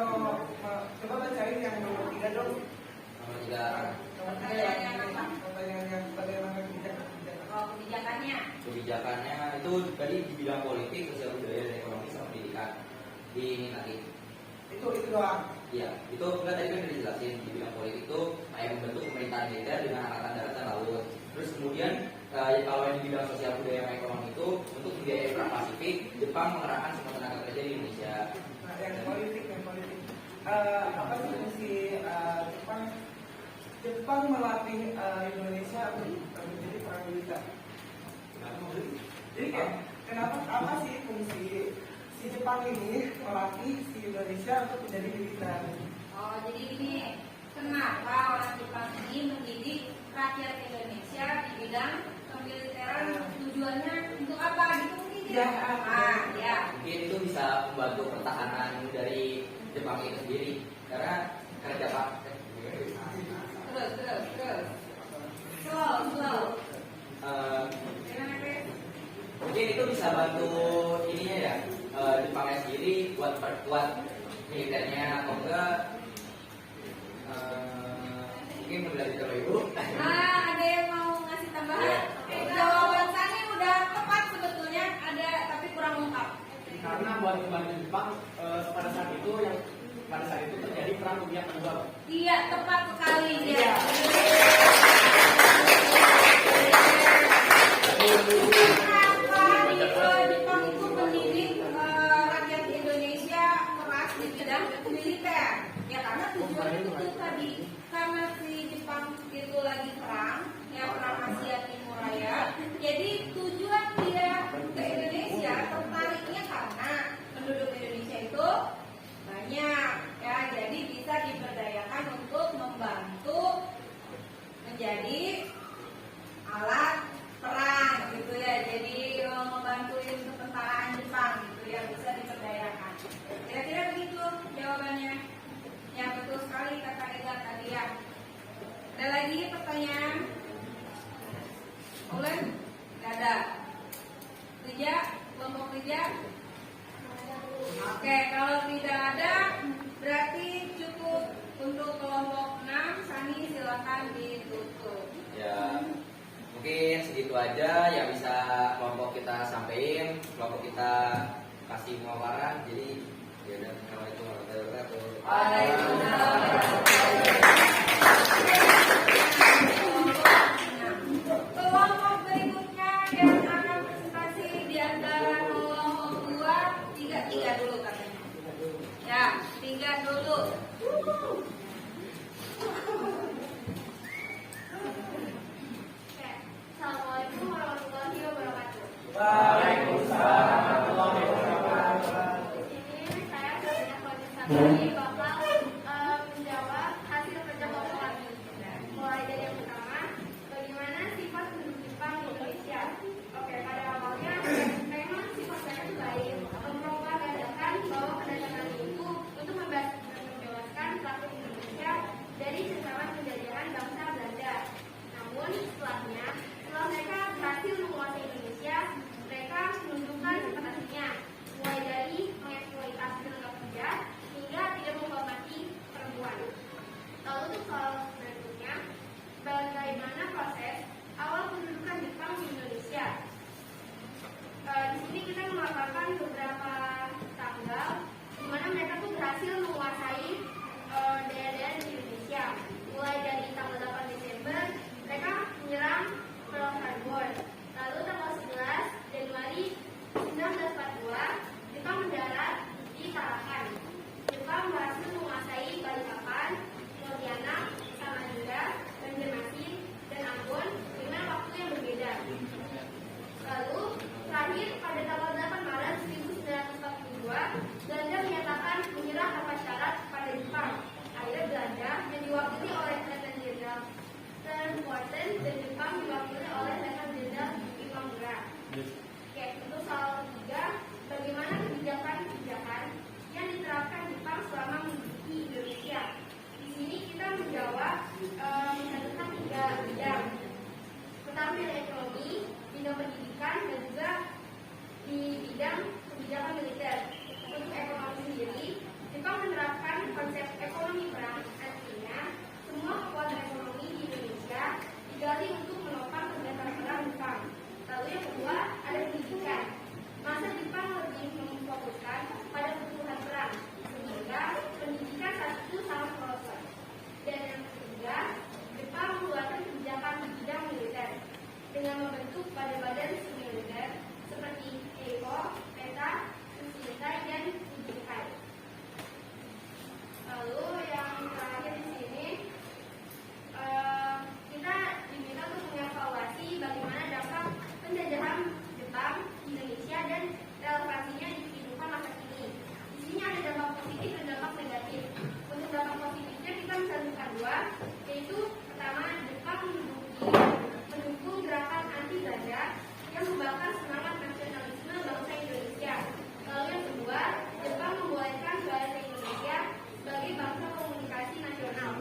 bacain yang nomor 3 dong. Nomor 3. Pertanyaan yang apa? Pertanyaan yang bagaimana kebijakan. Oh, kebijakannya. Kebijakannya itu tadi di bidang politik, sosial budaya dan ekonomi sama pendidikan. Di ini nanti. Itu doang. Iya, itu enggak tadi kan udah dijelasin di bidang politik itu yang membentuk pemerintahan militer dengan angkatan darat dan laut. Terus kemudian kalau yang di bidang sosial budaya dan ekonomi itu untuk membiayai perang Pasifik, Jepang mengerahkan semua tenaga kerja di Indonesia. Nah, yang politik. Apa sih fungsi Jepang melatih Indonesia untuk menjadi perang militer? Jadi kenapa apa sih fungsi si Jepang ini melatih si Indonesia untuk menjadi militer? Oh, jadi ini kenapa orang Jepang ini mendidik rakyat Indonesia di bidang kemiliteran? Tujuannya untuk apa? Gitu mungkin Ya, ya. Mungkin itu bisa membantu pertahanan dari Jepang itu sendiri karena kerja Pak. Terus. Slow. Gimana, Chris? Mungkin itu bisa bantu ininya ya Jepangnya sendiri buat perkuat militernya atau enggak mungkin belajar ibu. Ada yang mau ngasih tambahan? Jawaban Sani udah tepat sebetulnya, ada tapi kurang lengkap. Karena buat membantu Jepang pada saat itu terjadi perang dunia kedua. Iya, tepat sekali dia. Jepang itu mendidik rakyat Indonesia keras di bidang militer. Ya karena tujuannya itu tadi, karena si Jepang itu lagi perang, ya perang Asia Timur Raya. Jadi tujuan dia ke Indonesia tertariknya karena penduduk Indonesia itu banyak, ya jadi bisa diberdayakan untuk membantu menjadi alat perang gitu ya, jadi membantuin ketentaraan Jepang gitu ya, bisa diberdayakan. Kira-kira begitu jawabannya. Ya betul sekali kata Ega tadi ya. Ada lagi pertanyaan? Oleh? Gak ada. Kerja? Kelompok kerja? Oke, kalau tidak ada berarti cukup untuk kelompok 6. Sani silakan ditutup. Ya, mungkin segitu aja yang bisa kelompok kita sampaikan, kelompok kita kasih pemaparan. Jadi ya udah, assalamualaikum warahmatullahi wabarakatuh. Kelompok berikutnya yang akan presentasi di antara kelompok 2, tiga dulu katanya. Ya, 3 dulu. Oke. Assalamualaikum warahmatullahi wabarakatuh. Ini saya Sabrina Khadijah bakal menjawab hasil kerja kelompok kami. Mulai dari yang pertama, bagaimana sifat penduduk Jepang di Indonesia? Oke, pada awalnya memang sifat saya itu baik, mempropagandakan bahwa kedatangan itu untuk membebaskan rakyat Indonesia dari ancaman penjajahan bangsa Belanda. Namun setelah mereka berhasil menguasai Indonesia, mereka menunjukkan sifat aslinya, mulai dari mengeksploitasi tenaga kerja hingga tidak menghormati perempuan. Lalu untuk soal berikutnya, bagaimana proses awal pendudukan Jepang di Indonesia? Di sini kita melaporkan beberapa tanggal di mana mereka tuh berhasil menguasai daerah-daerah di Indonesia. Mulai dari tanggal 8 Desember mereka menyerang Pearl Harbor. Lalu tanggal 11 Januari 1942 Jepang mendarat di Tarakan. Jepang berhasil menguasai Balikpapan, Pontianak, Samarinda, Banjarmasin, dan Ambon dengan waktu yang berbeda. Lalu terakhir pada tanggal 8 Maret 1942 Belanda menyatakan menyerah tanpa syarat pada Jepang. Akhirnya Belanda yang diwakili oleh Letnan Jenderal Terwarten dan Jepang diwakili oleh Letnan Jenderal Imamura. Oke, untuk soal ketiga, bagaimana kebijakan-kebijakan yang diterapkan Jepang selama menduduki Indonesia? Di sini kita menjawab tentang 3 bidang. Pertama bidang ekonomi, bidang pendidikan, dan juga di bidang kebijakan militer. Untuk ekonomi sendiri, Jepang menerapkan konsep ekonomi perang, artinya semua kekuatan ekonomi di Indonesia digali untuk menopang kegiatan perang Jepang. Lalu yang kedua ada pendidikan. Masa Jepang lebih memfokuskan pada kebutuhan perang, sehingga pendidikan saat itu sangat kolosal. Dan yang ketiga, Jepang mengeluarkan kebijakan di bidang militer dengan membentuk badan-badan militer seperti EIKO, PETA, Tsushinkai, dan Ujinkai. Lalu yang terakhir di sini kita diminta untuk mengevaluasi bagaimana dampak penjajahan Jepang di Indonesia dan relevansinya di kehidupan masa kini. Di sini ada dampak positif dan dampak negatif. Untuk dampak positifnya kita bisa lihat 2, yaitu pertama Jepang mendukung gerakan anti Belanda yang membakar semangat nasionalisme bangsa Indonesia. Lalu yang kedua, Jepang membolehkan bahasa Indonesia sebagai bangsa komunikasi nasional.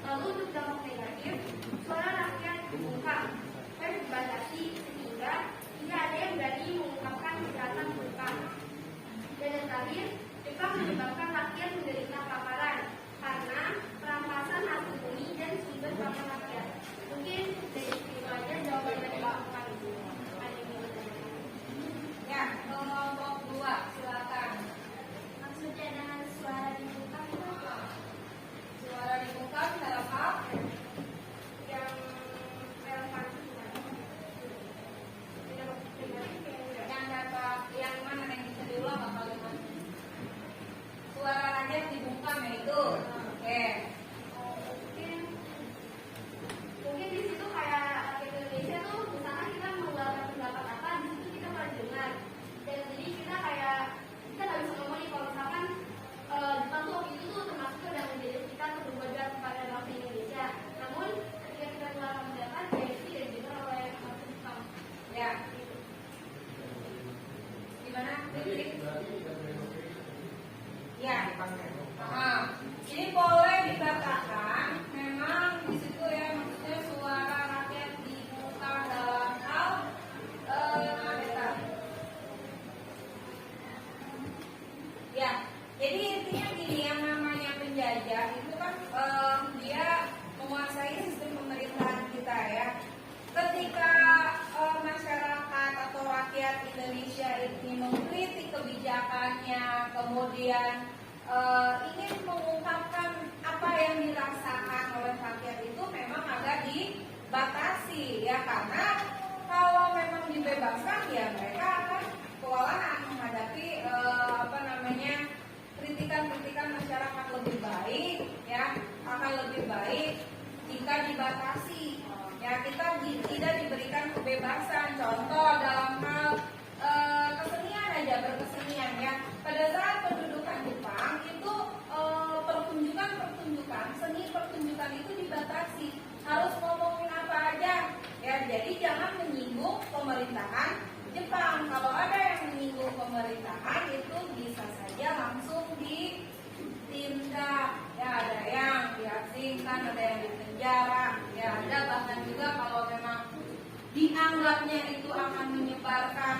Lalu untuk dampak negatif, suara rakyat dibungkam, dibatasi sehingga tidak ada yang berani mengungkapkan keberatan Jepang. Dan yang terakhir, Jepang menyebabkan rakyat menderita kelaparan karena perampasan hasil bumi dan sumber pakan rakyat. Mungkin dari itu aja jawaban dari Pak Pak. Ya, kelompok 2 silakan. Maksudnya dengan suara dibungkam itu apa? Suara dibungkam dalam hal Yang relevansi yang dapat yang mana yang bisa diulang apa kalimat? Suara rakyat dibungkam ya itu. Oke. mungkin di situ kayak rakyat Indonesia tuh misalkan kita mengeluarkan pendapat apa di situ kita pernah dengar dan jadi kita kayak kita nggak bisa ngomong nih kalau misalkan Jepang tuh waktu itu tuh termasuk udah menjadi kita untuk berbuat jahat kepada bangsa Indonesia. Namun ketika kita mengeluarkan pendapat ya itu tidak didengar oleh bangsa Jepang. Ya. Gimana? Ya. Ini boleh dikatakan memang di situ ya maksudnya suara rakyat dibuka dalam hal Ya, kemudian ingin mengungkapkan apa yang dirasakan oleh rakyat itu memang agak dibatasi ya, karena kalau memang dibebaskan ya mereka akan kewalahan menghadapi kritikan-kritikan masyarakat. Lebih baik ya, akan lebih baik jika dibatasi ya, kita tidak diberikan kebebasan. Contoh dalam hal kesenian aja, berkesenian ya, pada saat pendudukan Jepang itu seni pertunjukan itu dibatasi, harus ngomongin apa aja ya, jadi jangan menyinggung pemerintahan Jepang. Kalau ada yang menyinggung pemerintahan itu bisa saja langsung ditindak ya, ada yang diasingkan, ada yang dipenjara ya, ada bahkan juga kalau memang dianggapnya itu akan menyebarkan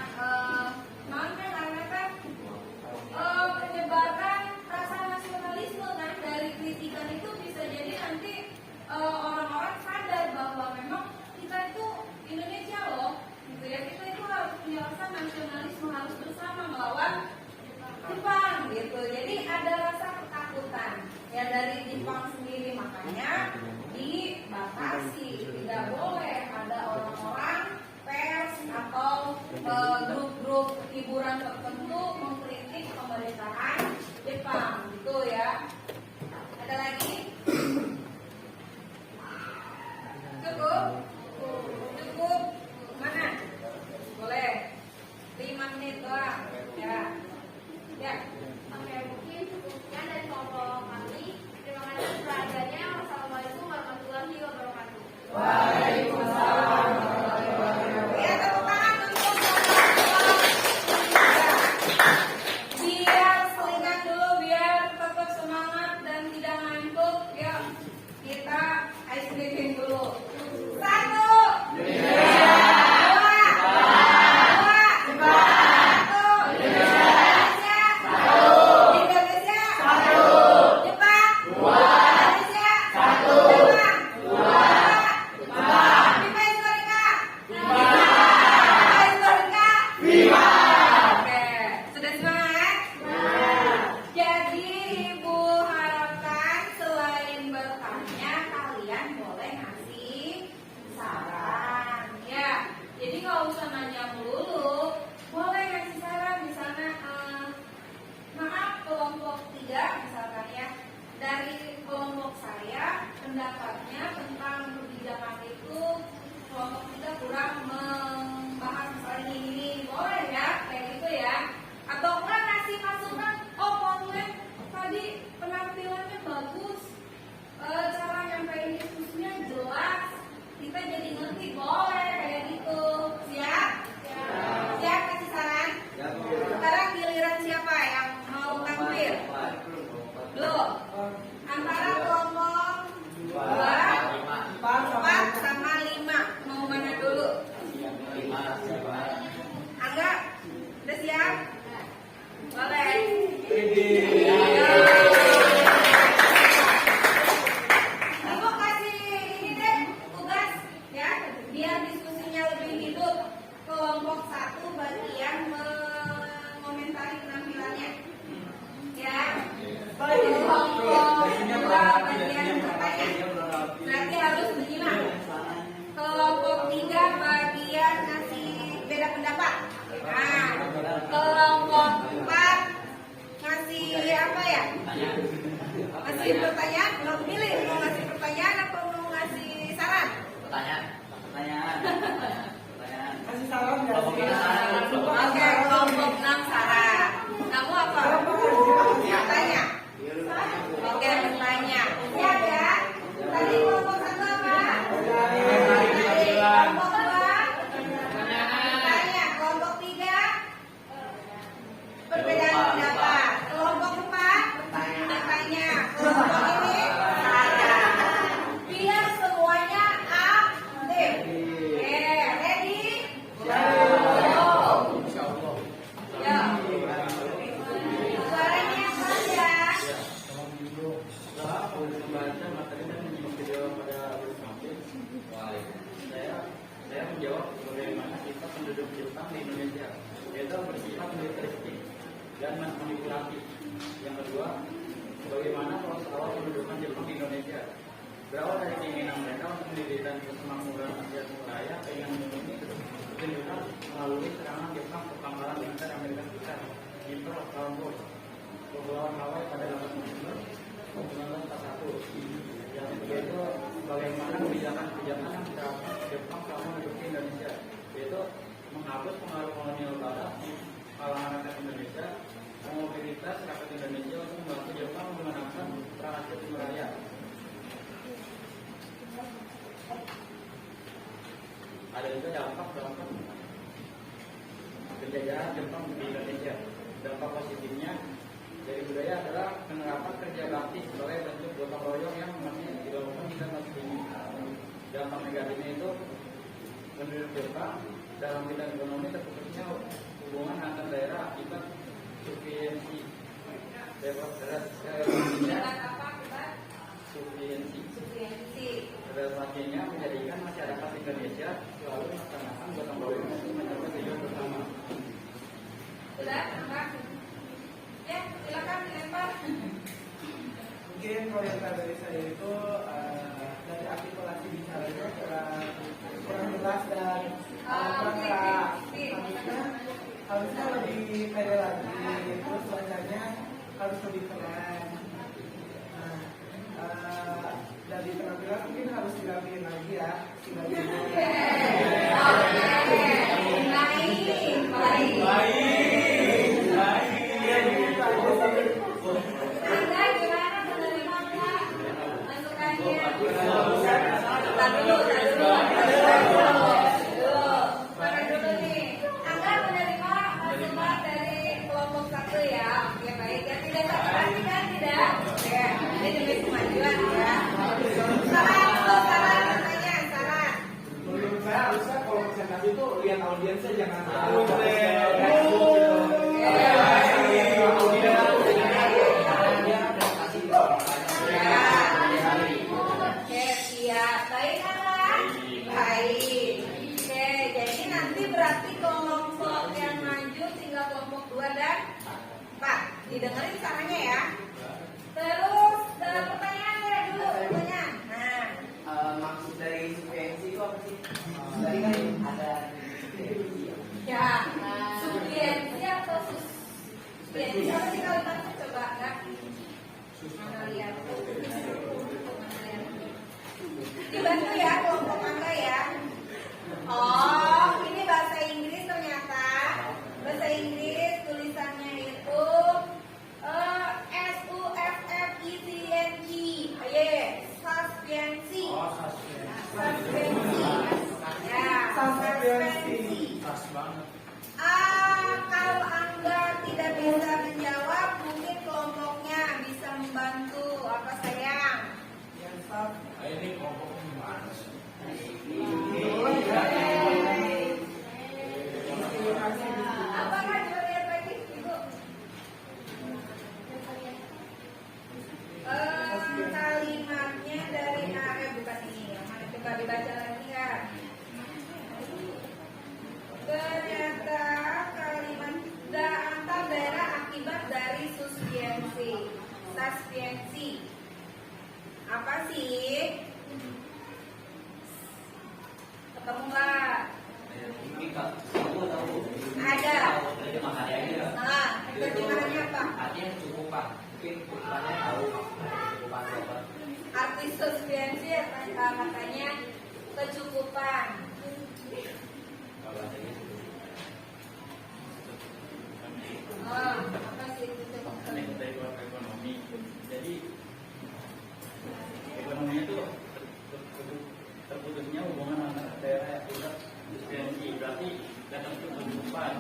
menyebarkan rasa nasionalisme kan, dari kritikan itu bisa jadi nanti orang-orang sadar bahwa memang kita itu Indonesia loh gitu ya, kita itu harus punya rasa nasionalisme, harus bersama melawan Jepang gitu. Jadi ada rasa ketakutan ya dari Jepang sendiri, makanya dibatasi, tidak boleh ada orang-orang pers atau grup-grup hiburan tertentu mengkritik pemerintahan Jepang gitu ya. Ada lagi? Cukup mana? Boleh 5 menit doang ya. Oke, mungkin cukupnya dari kelompok kami. Terima kasih perhatiannya. Wassalamualaikum warahmatullahi wabarakatuh. Waalaikumsalam. Ya, tepuk tangan untuk biar selingan dulu, biar tetap semangat dan tidak ngantuk. Yuk, kita ice breaking dulu. 1, 2, 3 misalkan ya, dari kelompok saya pendapatnya tentang kebijakan itu kelompok 3 kurang membahas misalnya ini boleh ya, kayak gitu ya, atau enggak ngasih masukan, oh Konlen tadi penampilannya bagus, cara nyampein diskusinya jelas, kita jadi ngerti, boleh kayak gitu. Siap? Siap kasih saran? Sekarang giliran siapa yang mau tampil? Belum. Antara kelompok 2, 4 sama 5 mau mana dulu? Angga, udah siap? Boleh. Ibu kasih ini deh tugas ya, biar diskusinya lebih hidup. Kelompok 1 bagian mengomentari penampilannya. Ya. Kelompok 2 bagian bertanya. Berarti harus menyimak. Kelompok 3 bagian ngasih beda pendapat. Nah, kelompok 4 ngasih apa ya? Ngasih pertanyaan, mau pilih mau ngasih pertanyaan atau mau ngasih saran? Pertanyaan. Kasih saran nggak Kelompok sih? kita saran. Oke, kelompok 6 saran. Kamu apa? Bertanya. Oke, bertanya. Siap ya? Tadi kelompok 1 apa? Tadi kelompok 2 bertanya. Kelompok 3 perbedaan pendapat. Kelompok 4 bertanya. Kelompok ini saran. Biar semuanya aktif. Oke, ready? Ya. Suaranya keras ya. Setelah membaca materi dan menyimak video pada bersamping, saya menjawab bagaimana sifat penduduk Jepang di Indonesia, yaitu bersifat militeristik. dan manipulatif. Yang kedua, bagaimana proses awal pendudukan Jepang di Indonesia. Berawal dari keinginan mereka untuk mendirikan kemakmuran Asia Tenggara, keinginan ini ditunjukkan melalui serangan Jepang ke pangkalan militer Amerika Serikat di Pearl Harbor, Kepulauan Hawaii pada 8 November 1941. Yang ketiga itu bagaimana kebijakan-kebijakan yang diterapkan Jepang selama menduduki Indonesia, yaitu menghapus pengaruh kolonial Barat di kalangan rakyat Indonesia, mobilitas rakyat Indonesia untuk membantu Jepang memenangkan perang Asia Tenggara. Ada juga dampak penjajahan Jepang di Indonesia. Dampak positifnya dari budaya adalah penerapan kerja bakti sebagai bentuk gotong royong yang masih dilakukan di sana sini. Dampak negatifnya itu menurut Jepang dalam bidang ekonomi terputusnya hubungan antar daerah akibat sufisiensi relasinya menjadikan masyarakat Indonesia selalu melaksanakan gotong royong untuk mencapai tujuan bersama. Sudah, Pak? Ya, silakan dilempar. Mungkin komentar dari saya itu dari artikulasi bicaranya kurang jelas dan kurang keras. Harusnya lebih pede lagi, terus bacanya harus lebih keren. Dari penampilan mungkin harus dirapiin lagi ya. Anda gimana menerima Pak? Masukannya? Tahan dulu. Tahan dulu nih. Anda menerima masukan dari kelompok 1 ya? Oke, baik ya. Tidak sakit hati kan? Tidak? Oke, ini demi kemajuan ya. Saran Menurut saya harusnya kalau presentasi itu lihat audiensnya jangan Oke, siap. Baik kan? Baik. Oke, jadi nanti berarti kelompok yang maju tinggal kelompok 2 dan 4. Didengerin caranya ya. Terus pertanyaan ya dulu pertanyaan. Nah, Maksud dari sufisiensi itu apa sih? Tadi kan ada ya, subsidiensi atau subsidiensi apa sih kalimatnya coba enggak? Mana lihat? Dibantu ya kelompok Anda ya. Oh, ini bahasa Inggris ternyata. Bahasa Inggris tulisannya itu SUFFICNG. Ayo, suspensi. Suspensi. Ya, suspensi. Kalau Anda tidak bisa menjawab, mungkin kelompoknya bisa membantu. Apa sayang? Ini kelompoknya gimana sih? Apakah coba lihat lagi, Ibu? Kalimatnya dari bukan ini. Yang mana coba dibaca lagi ya? Ternyata kalimat antar daerah akibat dari suspensi. Apa sih? Ketemu nggak? Ada. Nah, terjemahannya apa? artinya kecukupan. Mungkin kecukupannya tahu kecukupan apa. Arti suspensi katanya kecukupan. Apa sih itu? Dari ekonomi. Jadi ekonomi itu terputusnya hubungan antara daerah pusat suspensi, berarti datang ke kecukupan.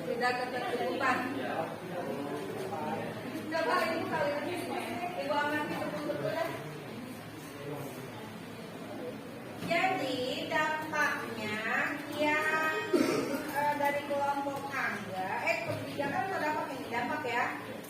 Tidak kecukupan. Coba ibu kalimatnya ibu amati betul-betul ya. Jadi dampaknya yang dari kelompok Angga, kebijakan terdapat ini dampak ya,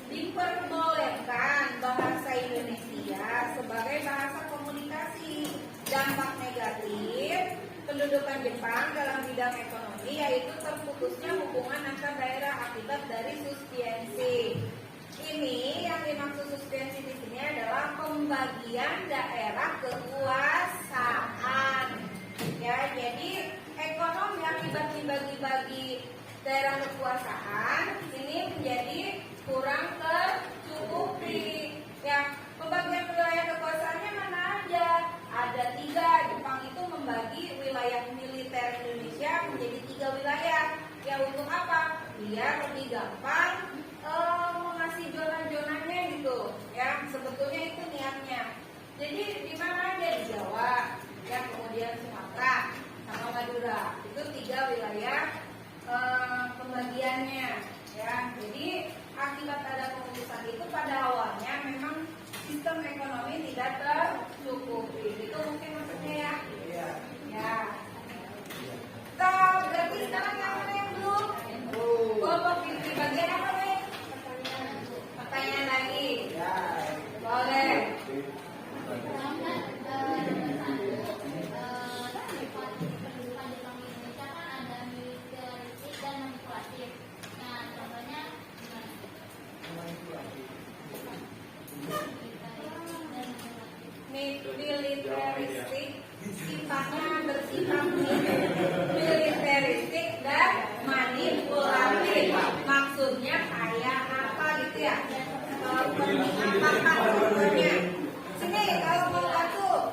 diperbolehkan bahasa Indonesia sebagai bahasa komunikasi. Dampak negatif, pendudukan Jepang dalam bidang ekonomi yaitu terputusnya hubungan antar daerah akibat dari suspensi. Ini yang dimaksud suspensi di sini adalah pembagian daerah kekuasaan. Ya, jadi ekonomi akibat dibagi-bagi daerah kekuasaan ini menjadi kurang tercukupi. Ya, pembagian wilayah kekuasaannya mana aja? Ada 3. Jepang itu membagi wilayah militer Indonesia menjadi 3 wilayah. Ya, untuk apa? Biar lebih gampang mengasih zona-zonanya gitu. Ya, sebetulnya itu niatnya. Jadi di mana aja? Di Jawa, ya, kemudian Sumatera sama Madura. Itu 3 wilayah pembagiannya. Ya, jadi akibat ada keputusan itu pada awalnya memang sistem ekonomi tidak tercukupi. Itu mungkin maksudnya ya. Iya. Ya. Berarti sekarang yang mana yang belum? Kelompok di bagian apa nih? Pertanyaan lagi. Ya. Boleh. Militeristik sifatnya bersifat militeristik dan manipulatif. Maksudnya kayak apa gitu ya? Apa maksudnya? Sini kalau mau bantu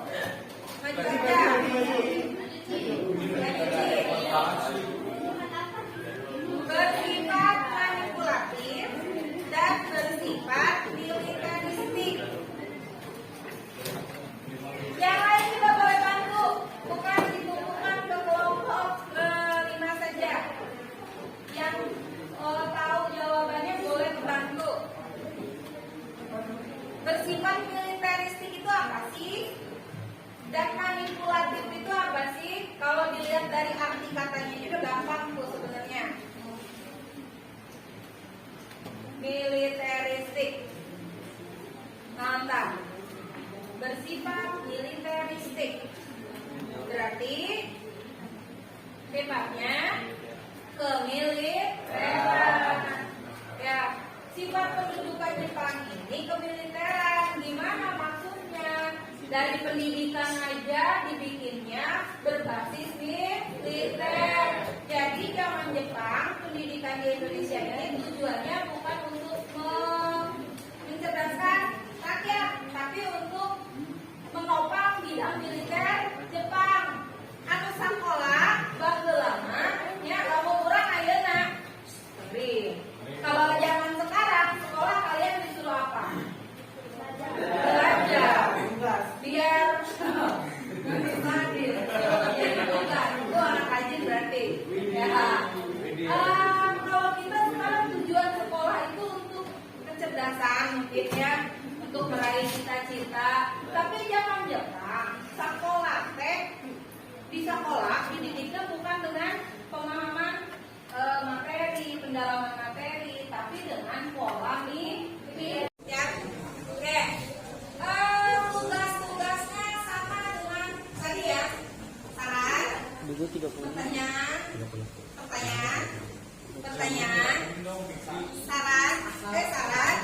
maju aja. Bersifat manipulatif dan bersifat militeristik. Yang lain juga boleh bantu, bukan dikumpulkan ke kelompok 5 saja. Yang tahu jawabannya boleh bantu. Bersifat militeristik itu apa sih? Dan manipulatif itu apa sih? Kalau dilihat dari arti katanya itu gampang tuh sebenarnya. Militeristik. Mantap. Bersifat militeristik berarti sifatnya kemiliteran. Ya, sifat pendudukan Jepang ini kemiliteran. Gimana maksudnya? Dari pendidikan aja dibikinnya berbasis militer. Jadi zaman Jepang pendidikan di Indonesia ini tujuannya bukan untuk mencerdaskan rakyat, tapi untuk menopang bidang militer Jepang. Anu sekolah baheulana nya lamun urang ayeuna. Tapi kalau zaman sekarang sekolah kalian disuruh apa? Belajar. Biar hadir. Itu anak rajin berarti. Ya. Kalau kita sekarang tujuan sekolah itu untuk kecerdasan mungkin ya, untuk meraih cita-cita. Tapi jangan sekolah di sekolah dididiknya bukan dengan pemahaman materi, pendalaman materi, tapi dengan pola pikir. Ya, oke. Tugas-tugasnya sama dengan tadi ya. Saran, pertanyaan, saran,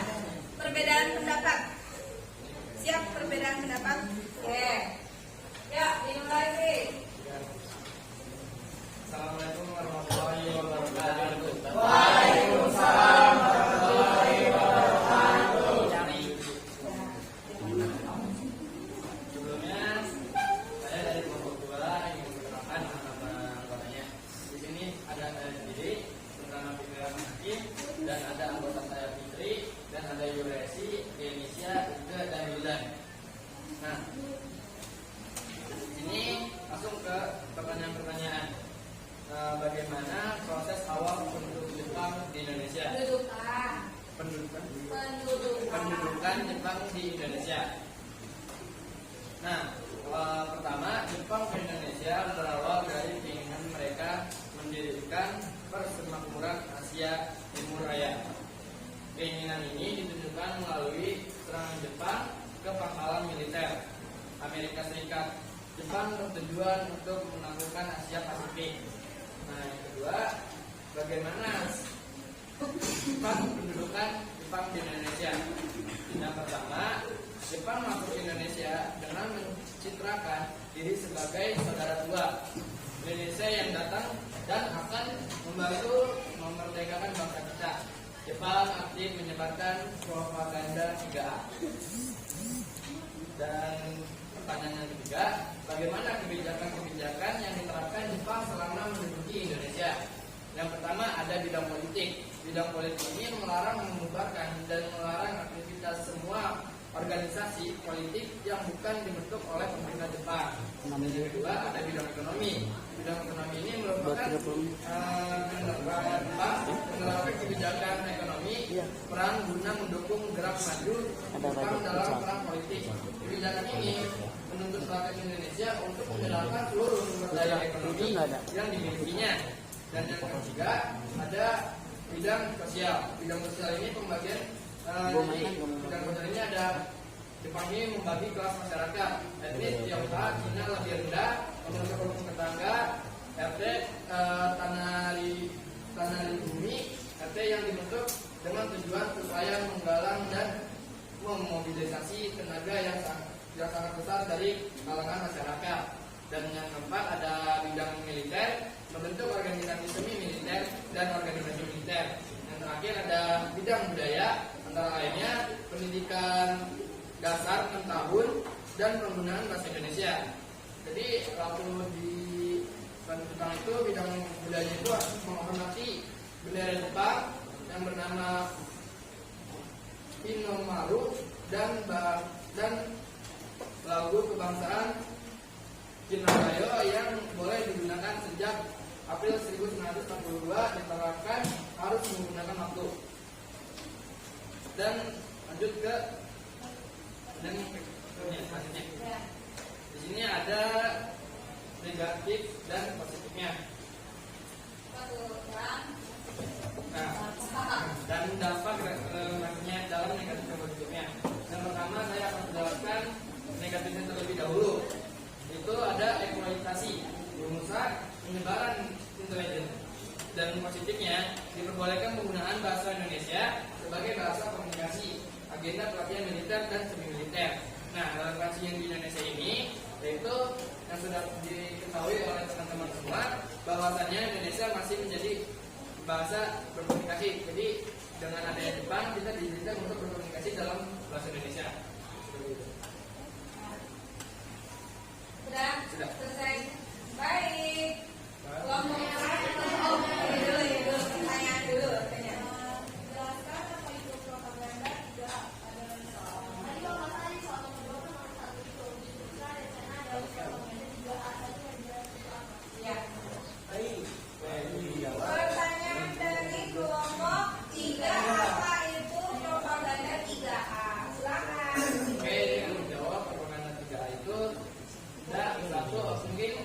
perbedaan pendapat. Siap perbedaan pendapat? Oke. Ya, dimulai sih. Assalamualaikum warahmatullahi wabarakatuh. Waalaikumsalam warahmatullahi wabarakatuh. Sebelumnya saya dari kelompok 2 ingin memperkenalkan nama anggotanya. Di sini ada saya sendiri, Sultan Fikri Hakim, dan ada anggota saya Fitri, dan ada Yuresi, Indonesia, Ike, dan Yudan. Nah, ini langsung ke pertanyaan-pertanyaan. Bagaimana proses awal penduduk Jepang di Indonesia? Pendudukan Jepang di Indonesia. Nah, pertama Jepang ke Indonesia berawal dari keinginan mereka mendirikan Persemakmuran Asia Timur Raya. Keinginan ini ditunjukkan melalui serangan Jepang ke pangkalan militer Amerika Serikat. Jepang bertujuan untuk menaklukkan Asia Pasifik. Nah, yang kedua, bagaimana sifat pendudukan Jepang di Indonesia? Yang pertama, Jepang masuk ke Indonesia dengan mencitrakan diri sebagai saudara tua Indonesia yang datang dan akan membantu memerdekakan bangsa kita. Jepang aktif menyebarkan propaganda 3A. Dan pertanyaan yang ketiga, bagaimana kebijakan-kebijakan yang diterapkan Jepang selama menduduki Indonesia? Yang pertama ada bidang politik. Bidang politik ini melarang membubarkan dan melarang aktivitas semua organisasi politik yang bukan dibentuk oleh pemerintah Jepang. Dan yang kedua ada bidang ekonomi. Bidang ekonomi ini merupakan menerapkan kebijakan ekonomi perang guna mendukung gerak maju Jepang dalam perang politik. Kebijakan ini menuntut rakyat Indonesia untuk menyalurkan seluruh sumber daya ekonomi yang dimilikinya. Dan yang ketiga ada bidang sosial. Bidang sosial ini pembagian bidang sosial ini ada Jepang ini membagi kelas masyarakat, etnis Tionghoa, Cina lebih rendah, menurut hukum tetangga, RT tanah bumi, RT yang dibentuk dengan tujuan supaya menggalang dan memobilisasi tenaga yang sangat besar dari kalangan masyarakat. Dan yang keempat ada bidang militer, membentuk organisasi semi militer dan organisasi militer. Yang terakhir ada bidang budaya, antara lainnya pendidikan dasar 6 tahun dan penggunaan bahasa Indonesia. Jadi waktu di Jepang itu bidang budaya itu menghormati bendera Jepang yang bernama Hinomaru dan lagu kebangsaan Kinagayo yang boleh digunakan sejak April 1942 diterapkan harus menggunakan waktu. Dan lanjut ke di sini ada negatif dan positifnya. Nah, dan dampak grafiknya dalam negatif dan positifnya. Yang pertama saya akan menjelaskan negatifnya terlebih dahulu. Itu ada eksploitasi, rumusan, penyebaran intelijen. Dan positifnya diperbolehkan penggunaan bahasa Indonesia sebagai bahasa komunikasi, agenda pelatihan militer dan semi militer. Nah, dalam kasus yang di Indonesia ini, yaitu yang sudah diketahui oleh teman-teman semua, bahwasannya Indonesia masih menjadi bahasa berkomunikasi. Jadi dengan adanya Jepang, kita diizinkan untuk berkomunikasi dalam bahasa Indonesia. Sudah selesai. Baik. Kelompok yang lain pertanyaan dulu. Jelaskan apa itu propaganda 3A. Tadi kalau nggak salah soal nomor 2 nomor 1 itu disebutkan rencana dalam propaganda 3A. Tadi yang jelas itu apa? Ya. Baik. Pertanyaan dari kelompok 3, apa itu propaganda 3A? Silakan. Oke, yang menjawab propaganda 3A itu ada satu mungkin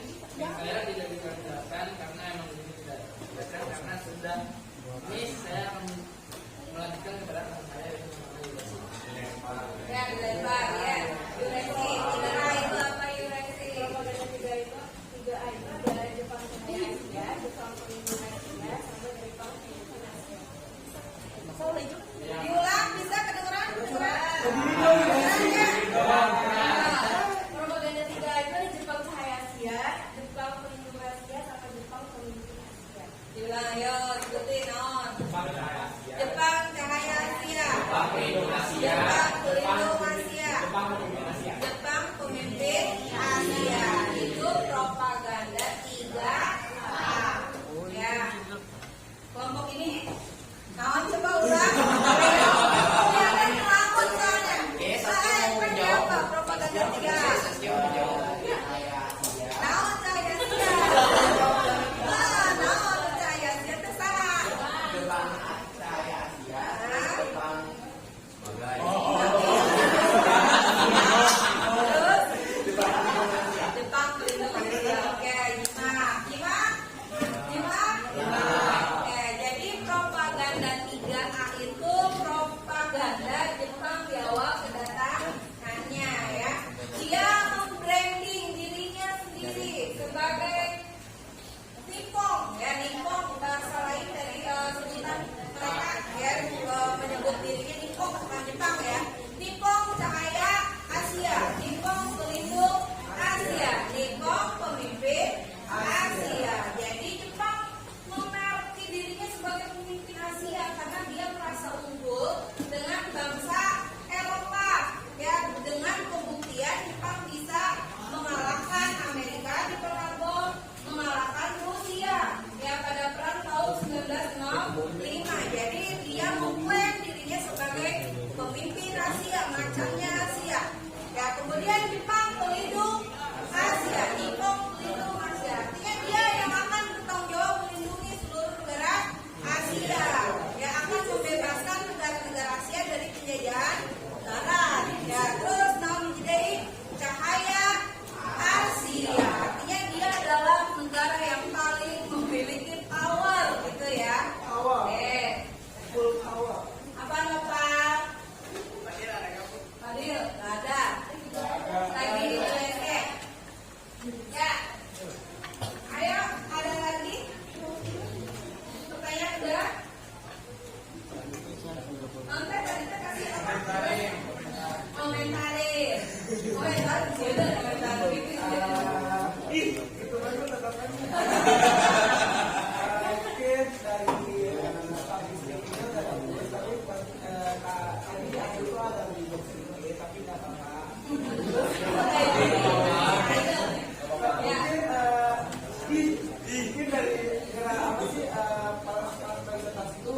Mungkin dari apa sih para presentasi itu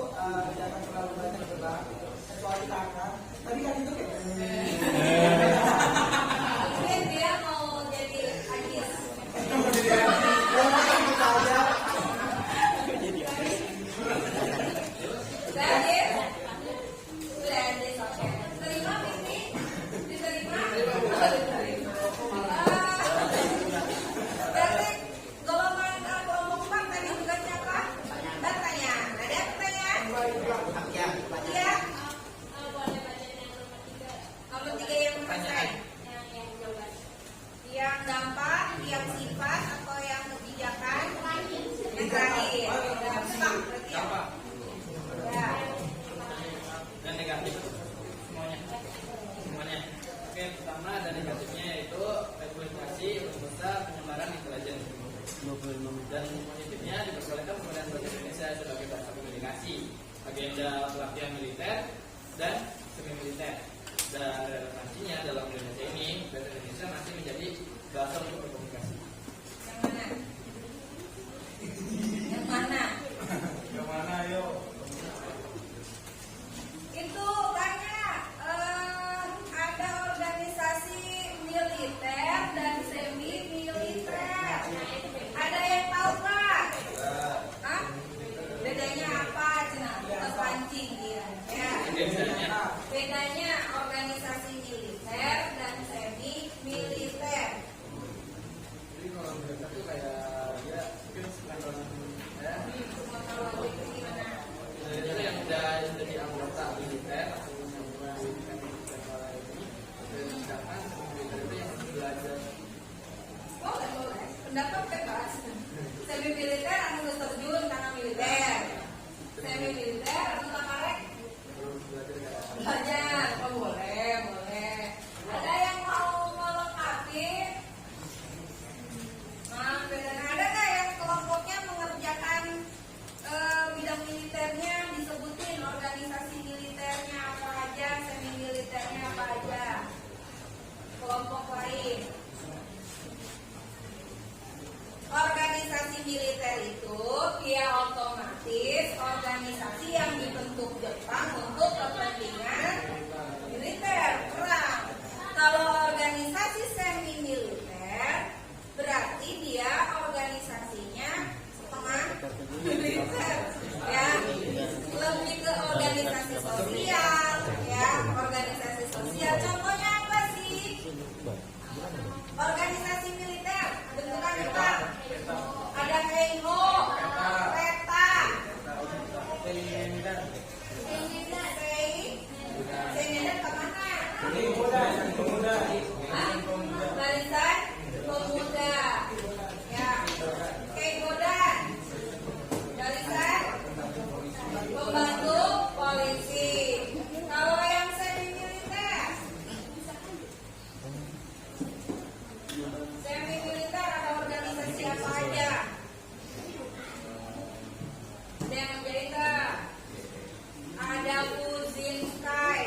jangan terlalu banyak bergerak kecuali tangan. Tadi kan itu kayak Mungkin dia mau jadi Agis. Yang dampak, yang sifat, atau yang kebijakan, yang terakhir. Dampak, berarti ya. Ya. Dan negatif semuanya. Oke, pertama ada negatifnya yaitu eksploitasi besar penyebaran intelijen. Dan positifnya diperbolehkan penggunaan bahasa Indonesia sebagai bahasa komunikasi, agenda pelatihan militer dan semi militer. Dan relevansinya dalam Indonesia ini, bahasa Indonesia masih menjadi bahasa untuk berkomunikasi. Yang mana? Yang mana? Yang mana ayo? Itu tanya ada organisasi militer dan semi militer. Ada yang tahu Pak? Hah? Bedanya apa? Cina, terpancing dia. Ya. Bedanya organisasi militer dan semi militer. Jadi kalau mereka tuh kayak dia mungkin sekarang ya. Itu yang sudah jadi anggota militer atau misalnya ini, sedangkan militer itu yang belajar. Boleh. Pendapat bebas. Semi militer anu terjun karena militer. Semi militer anu takarek belajar. Oh, boleh. Ada yang mau melengkapi? Nah, bedanya ada nggak yang kelompoknya mengerjakan bidang militernya, disebutin organisasi militernya apa aja, semi militernya apa aja, kelompok lain. Organisasi militer itu dia otomatis organisasi yang dibentuk Jepang untuk kepentingan militer perang. Kalau organisasi semi militer berarti dia organisasinya setengah militer, ya, lebih ke organisasi sosial, ya, organisasi sosial. Contohnya apa sih? Organisasi militer bentukan apa? Ada KEIHO, PETA, Seindah kemana? Barisan pemuda, ya, KEIHODAN, barisan pembantu polisi. Kalau yang semi militer ada organisasi apa aja? Ada yang menjadi nggak? Ada Fuzinskai,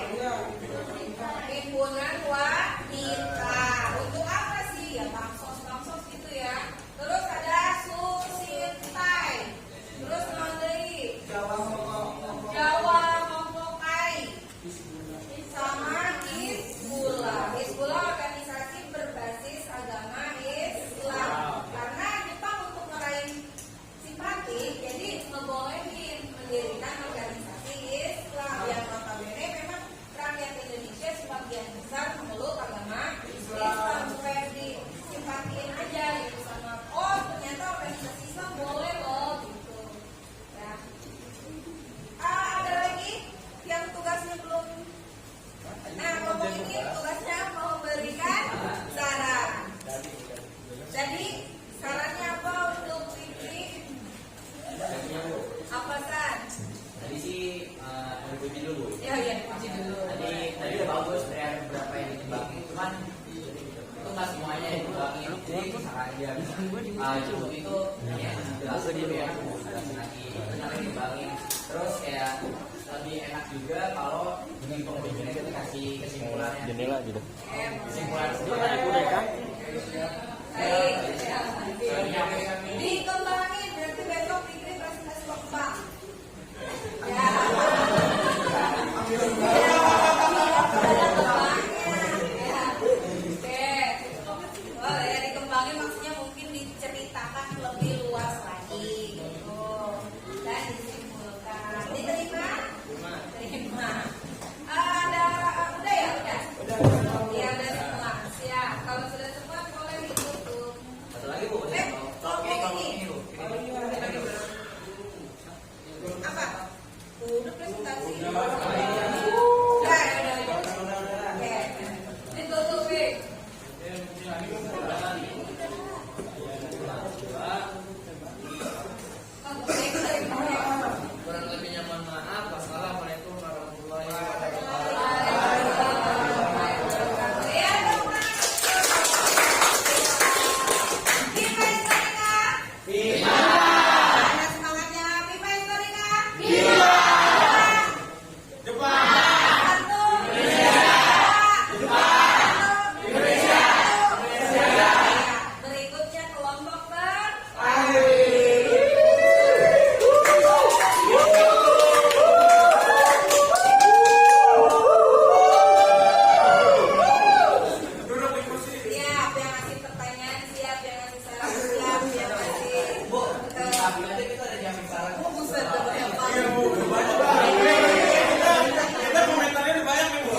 himpunan wanita. Untuk apa sih? Ya bansos gitu ya. Terus ada Susintai. Terus mandiri Jawa Mompokai sama Hizbullah. Hizbullah organisasi berbasis agama Islam. Karena Jepang untuk meraih simpati, jadi ngebolehin mendirikan organisasi Islam yang notabene memang rakyat Indonesia sebagian besar memeluk agama Islam, supaya disimpatiin aja gitu sama ternyata organisasi Islam boleh loh gitu ya. Ada lagi yang tugasnya belum. Nah, kelompok ini tugasnya memberikan saran. Jadi sarannya apa untuk Fikri? Apa San? Tadi sih puji dulu. Ya, puji dulu. Tadi udah bagus, ada beberapa yang ditebangin, cuman itu nggak semuanya yang ditebangin. Jadi misalkan dia cukup itu ya jelasin dulu ya, jelasin lagi benar yang ditebangin. Terus kayak lebih enak juga kalau di pembicaraan itu dikasih kesimpulannya. Jendela gitu. Kesimpulan Baik. Dikembangin negatif itu ada jam bicara. Oh, buset, dapat yang paling. Kita komentarnya udah banyak nih, Bu.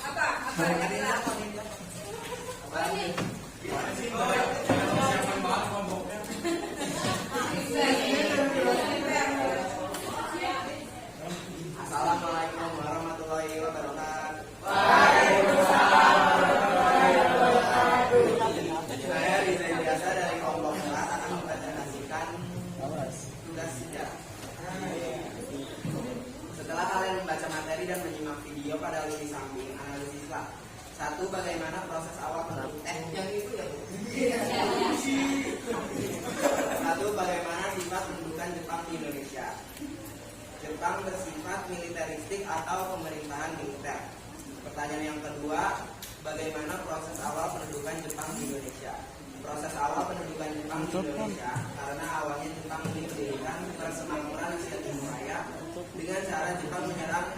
Apa? Kira-kira? Apa ini? Assalamualaikum warahmatullahi wabarakatuh. Saya Riza Biasa dari kelompok kelas akan mempresentasikan tugas sejarah. Setelah kalian membaca materi dan menyimak video pada lini samping, analisislah. 1. Bagaimana proses awal yang itu ya, Bu? 1. Bagaimana sifat pendudukan Jepang di Indonesia? Jepang bersifat militeristik atau pemerintahan militer. Pertanyaan yang kedua, bagaimana proses awal pendudukan Jepang di Indonesia? Proses awal pendudukan Jepang di Indonesia karena awalnya Jepang mendirikan persemakmuran Asia Timur Raya dengan cara Jepang menyerang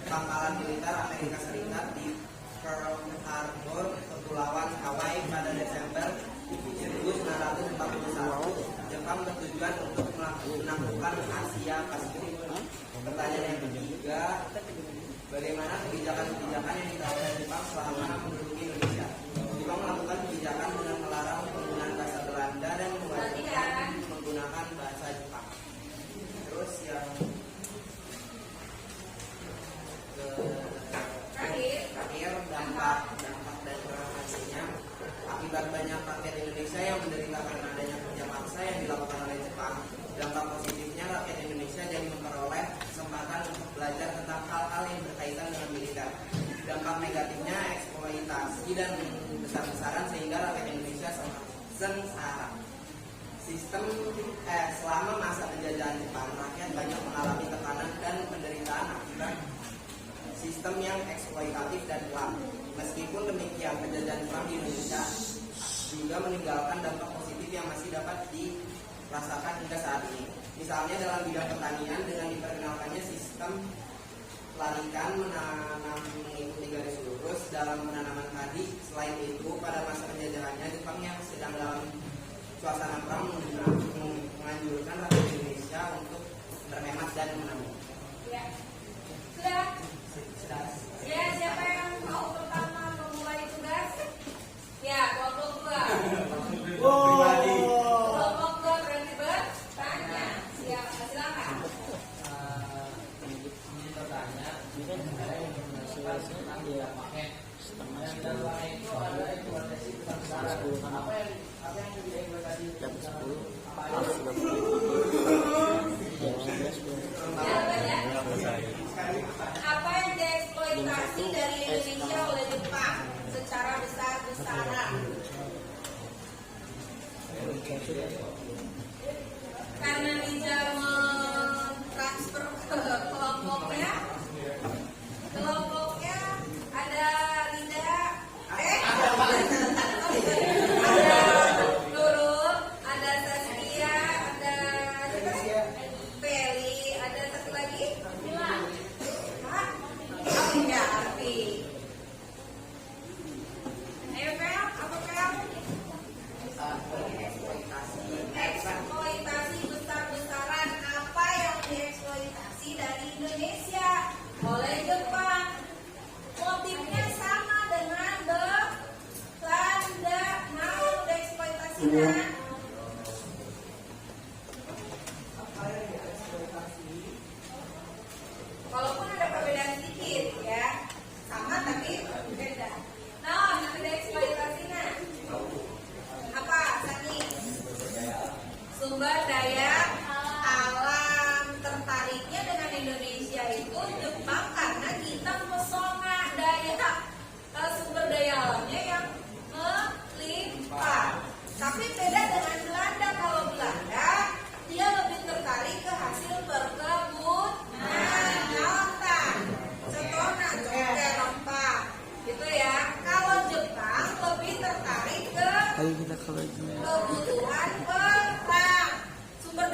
pangkalan militer Amerika Serikat di Pearl Harbor, Kepulauan Hawaii pada Desember 1941. Jepang bertujuan untuk menaklukkan Asia Pasifik. Pertanyaan yang ketiga, bagaimana kebijakan-kebijakan yang diterapkan Jepang selama menduduki Indonesia? Jepang melakukan kebijakan dengan melarang penggunaan bahasa Belanda dan mewajibkan menggunakan bahasa Jepang. Terus yang terakhir, dampak dan implikasinya. Akibat banyak rakyat Indonesia yang menderita karena adanya kerja paksa yang dilakukan oleh Jepang, dampak positifnya rakyat Indonesia jadi memperoleh kesempatan untuk belajar tentang hal-hal yang berkaitan dengan militer. Dampak negatifnya eksploitasi dan besar-besaran sehingga rakyat Indonesia sengsara. Selama masa penjajahan Jepang, rakyat banyak mengalami tekanan dan penderitaan akibat sistem yang eksploitatif dan kelam. Meskipun demikian, penjajahan Jepang di Indonesia juga meninggalkan dampak positif yang masih dapat dirasakan hingga saat ini. Misalnya dalam bidang pertanian dengan diperkenalkannya sistem larikan menanam mengikuti garis lurus dalam penanaman padi. Selain itu, pada masa penjajahannya Jepang yang sedang dalam suasana perang menganjurkan rakyat Indonesia untuk berhemat dan menabung. Ya. Sudah? Ya, siapa yang mau pertama memulai tugas? Ya, kelompok 2. Kelompok 2 berarti bertanya. Silakan. Ini bertanya, ada yang pakai yang dalam itu ada eksploitasi besar-besaran. Apa yang jadi eksploitasi besar-besaran? Apa yang dieksploitasi dari Indonesia oleh Jepang secara besar-besaran? Karena Liza mentransfer ke kelompoknya ada Linda, ada Nurul, ada Saskia, ada Feli, ada satu lagi Mila. Arfi. Ayo Fel, apa Fel? Eksploitasi besar-besaran apa yang dieksploitasi dari Indonesia oleh Jepang? Motifnya sama dengan Belanda. Mau dieksploitasinya? Walaupun ada perbedaan sedikit ya, sama tapi beda. Nah, yang dieksploitasinya apa? Sani? Sumber daya alam. Tertariknya dengan Indonesia itu Jepang karena kita pesona sumber daya alamnya yang melimpah. Tapi beda dengan Belanda. Kalau Belanda dia lebih tertarik ke hasil perkebunan, lautan, setona, congkeh, rempah, gitu ya. Kalau Jepang lebih tertarik ke kebutuhan perang. Sumber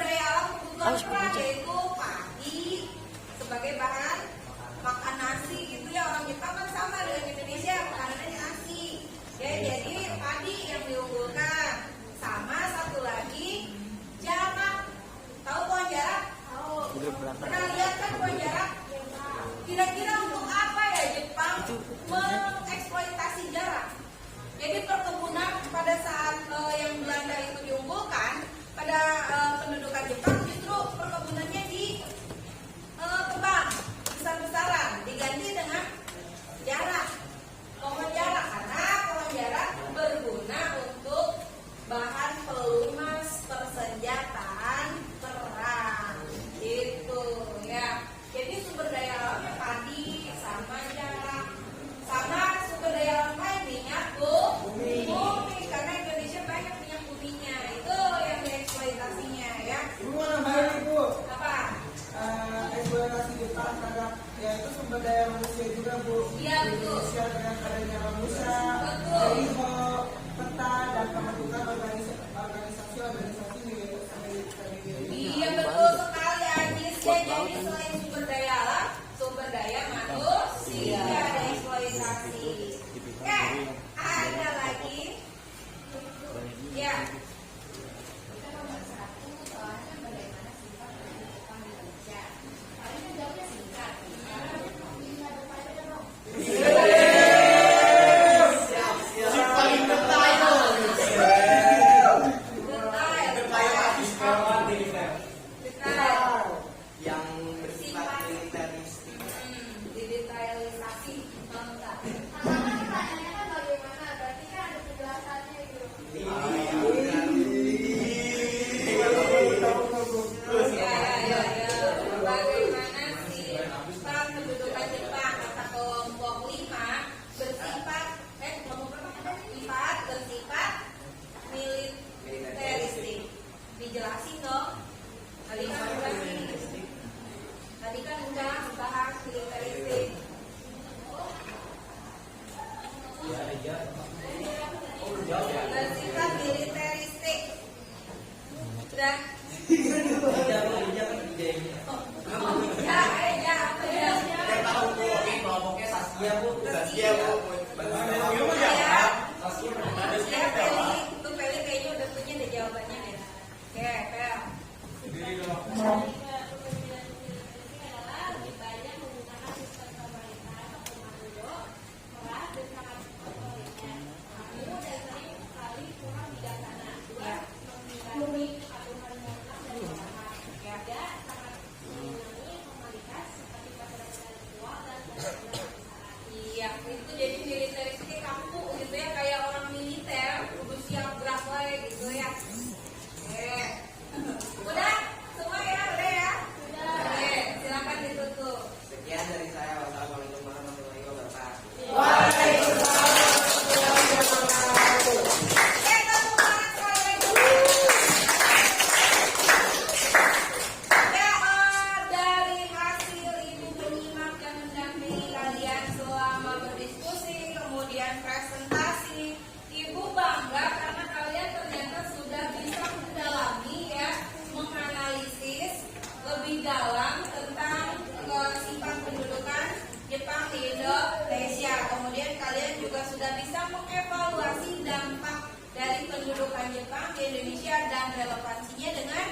dan relevansinya dengan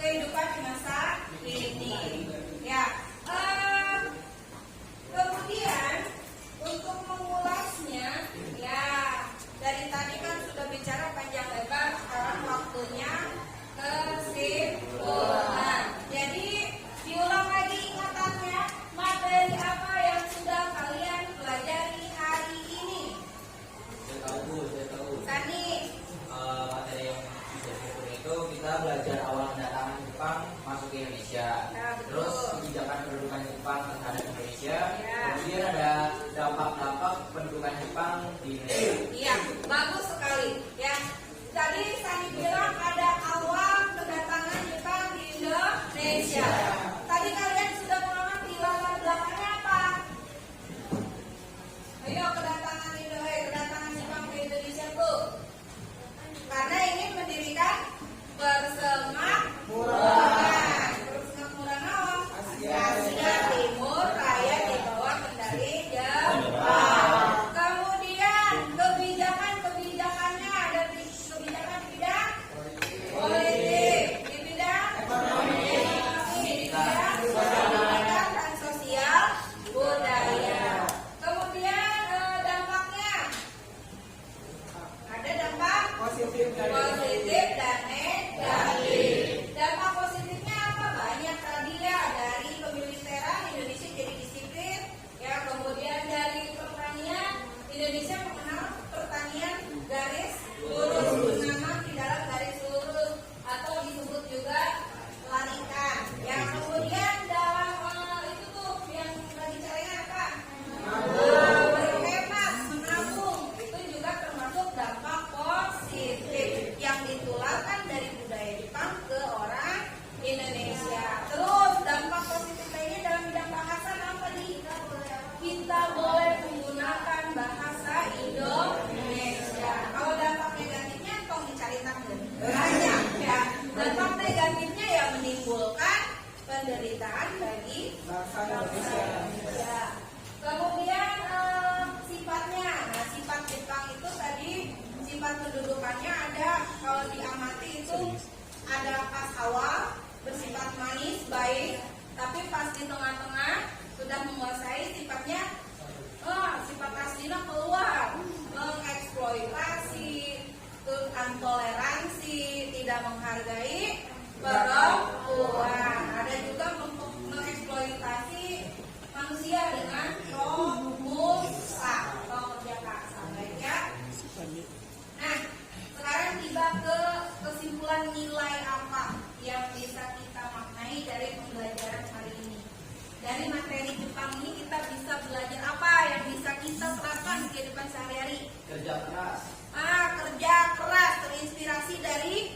kehidupan di masa kini. Ya, kemudian untuk mengulasnya, ya dari tadi kan sudah bicara panjang lebar, sekarang waktunya kesimpulan. Jadi diulang lagi ingatannya, materi apa yang sudah kalian pelajari hari ini? Saya tahu. Sani, Materi yang disebut itu kita belajar awal kedatangan Jepang masuk ke Indonesia. Ya, betul. Terus kebijakan pendudukan Jepang terhadap Indonesia. Ya. Kemudian ada dampak-dampak pendudukan Jepang di Indonesia. iya bagus sekali. Ya, tadi Sani bilang ada awal kedatangan Jepang di Indonesia. Tadi kalian sudah mengerti latar belakangnya apa? Ayo kedatangan Jepang ke Indonesia tuh. Karena ingin mendirikan persemakmuran. Persemakmuran apa? Asia Timur Raya di bawah kendali Jepang. Kemudian kebijakannya ada kebijakan di bidang politik, di bidang ekonomi, di bidang pendidikan dan sosial budaya. Kemudian dampaknya ada dampak Positif dan positif dan negatif. Dampak positifnya apa? Banyak tadi ya, dari kemiliteran Indonesia jadi disiplin, ya kemudian dari pertanian Indonesia mengenal pertanian garis lurus, menanam di dalam garis lurus atau disebut juga larikan. Ya kemudian dalam itu tuh yang lagi caranya apa? Berhemat, menabung, itu juga termasuk dampak positif yang ditularkan dari budaya Jepang ke orang Indonesia. Terus dampak positif lainnya dalam bidang bahasa apa nih? Kita boleh menggunakan bahasa Indonesia. Kalau dampak negatifnya kok dicari tahu banyak ya. Dampak negatifnya ya menimbulkan penderitaan bagi bangsa bangsa Indonesia. Kemudian sifatnya, nah sifat Jepang itu tadi sifat kedudukannya ada, kalau diamati itu ada pas awal bersifat manis, baik, tapi pas di tengah-tengah sudah menguasai sifatnya, sifat aslinya keluar, mengeksploitasi, intoleransi, tidak menghargai perempuan. Ada juga mengeksploitasi manusia dengan romusa atau kerja paksa, baik ya. Nah, sekarang tiba ke kesimpulan nilai apa yang bisa kita maknai dari pembelajaran hari ini. Dari materi Jepang ini kita bisa belajar apa yang bisa kita terapkan di kehidupan sehari-hari. Kerja keras. Kerja keras terinspirasi dari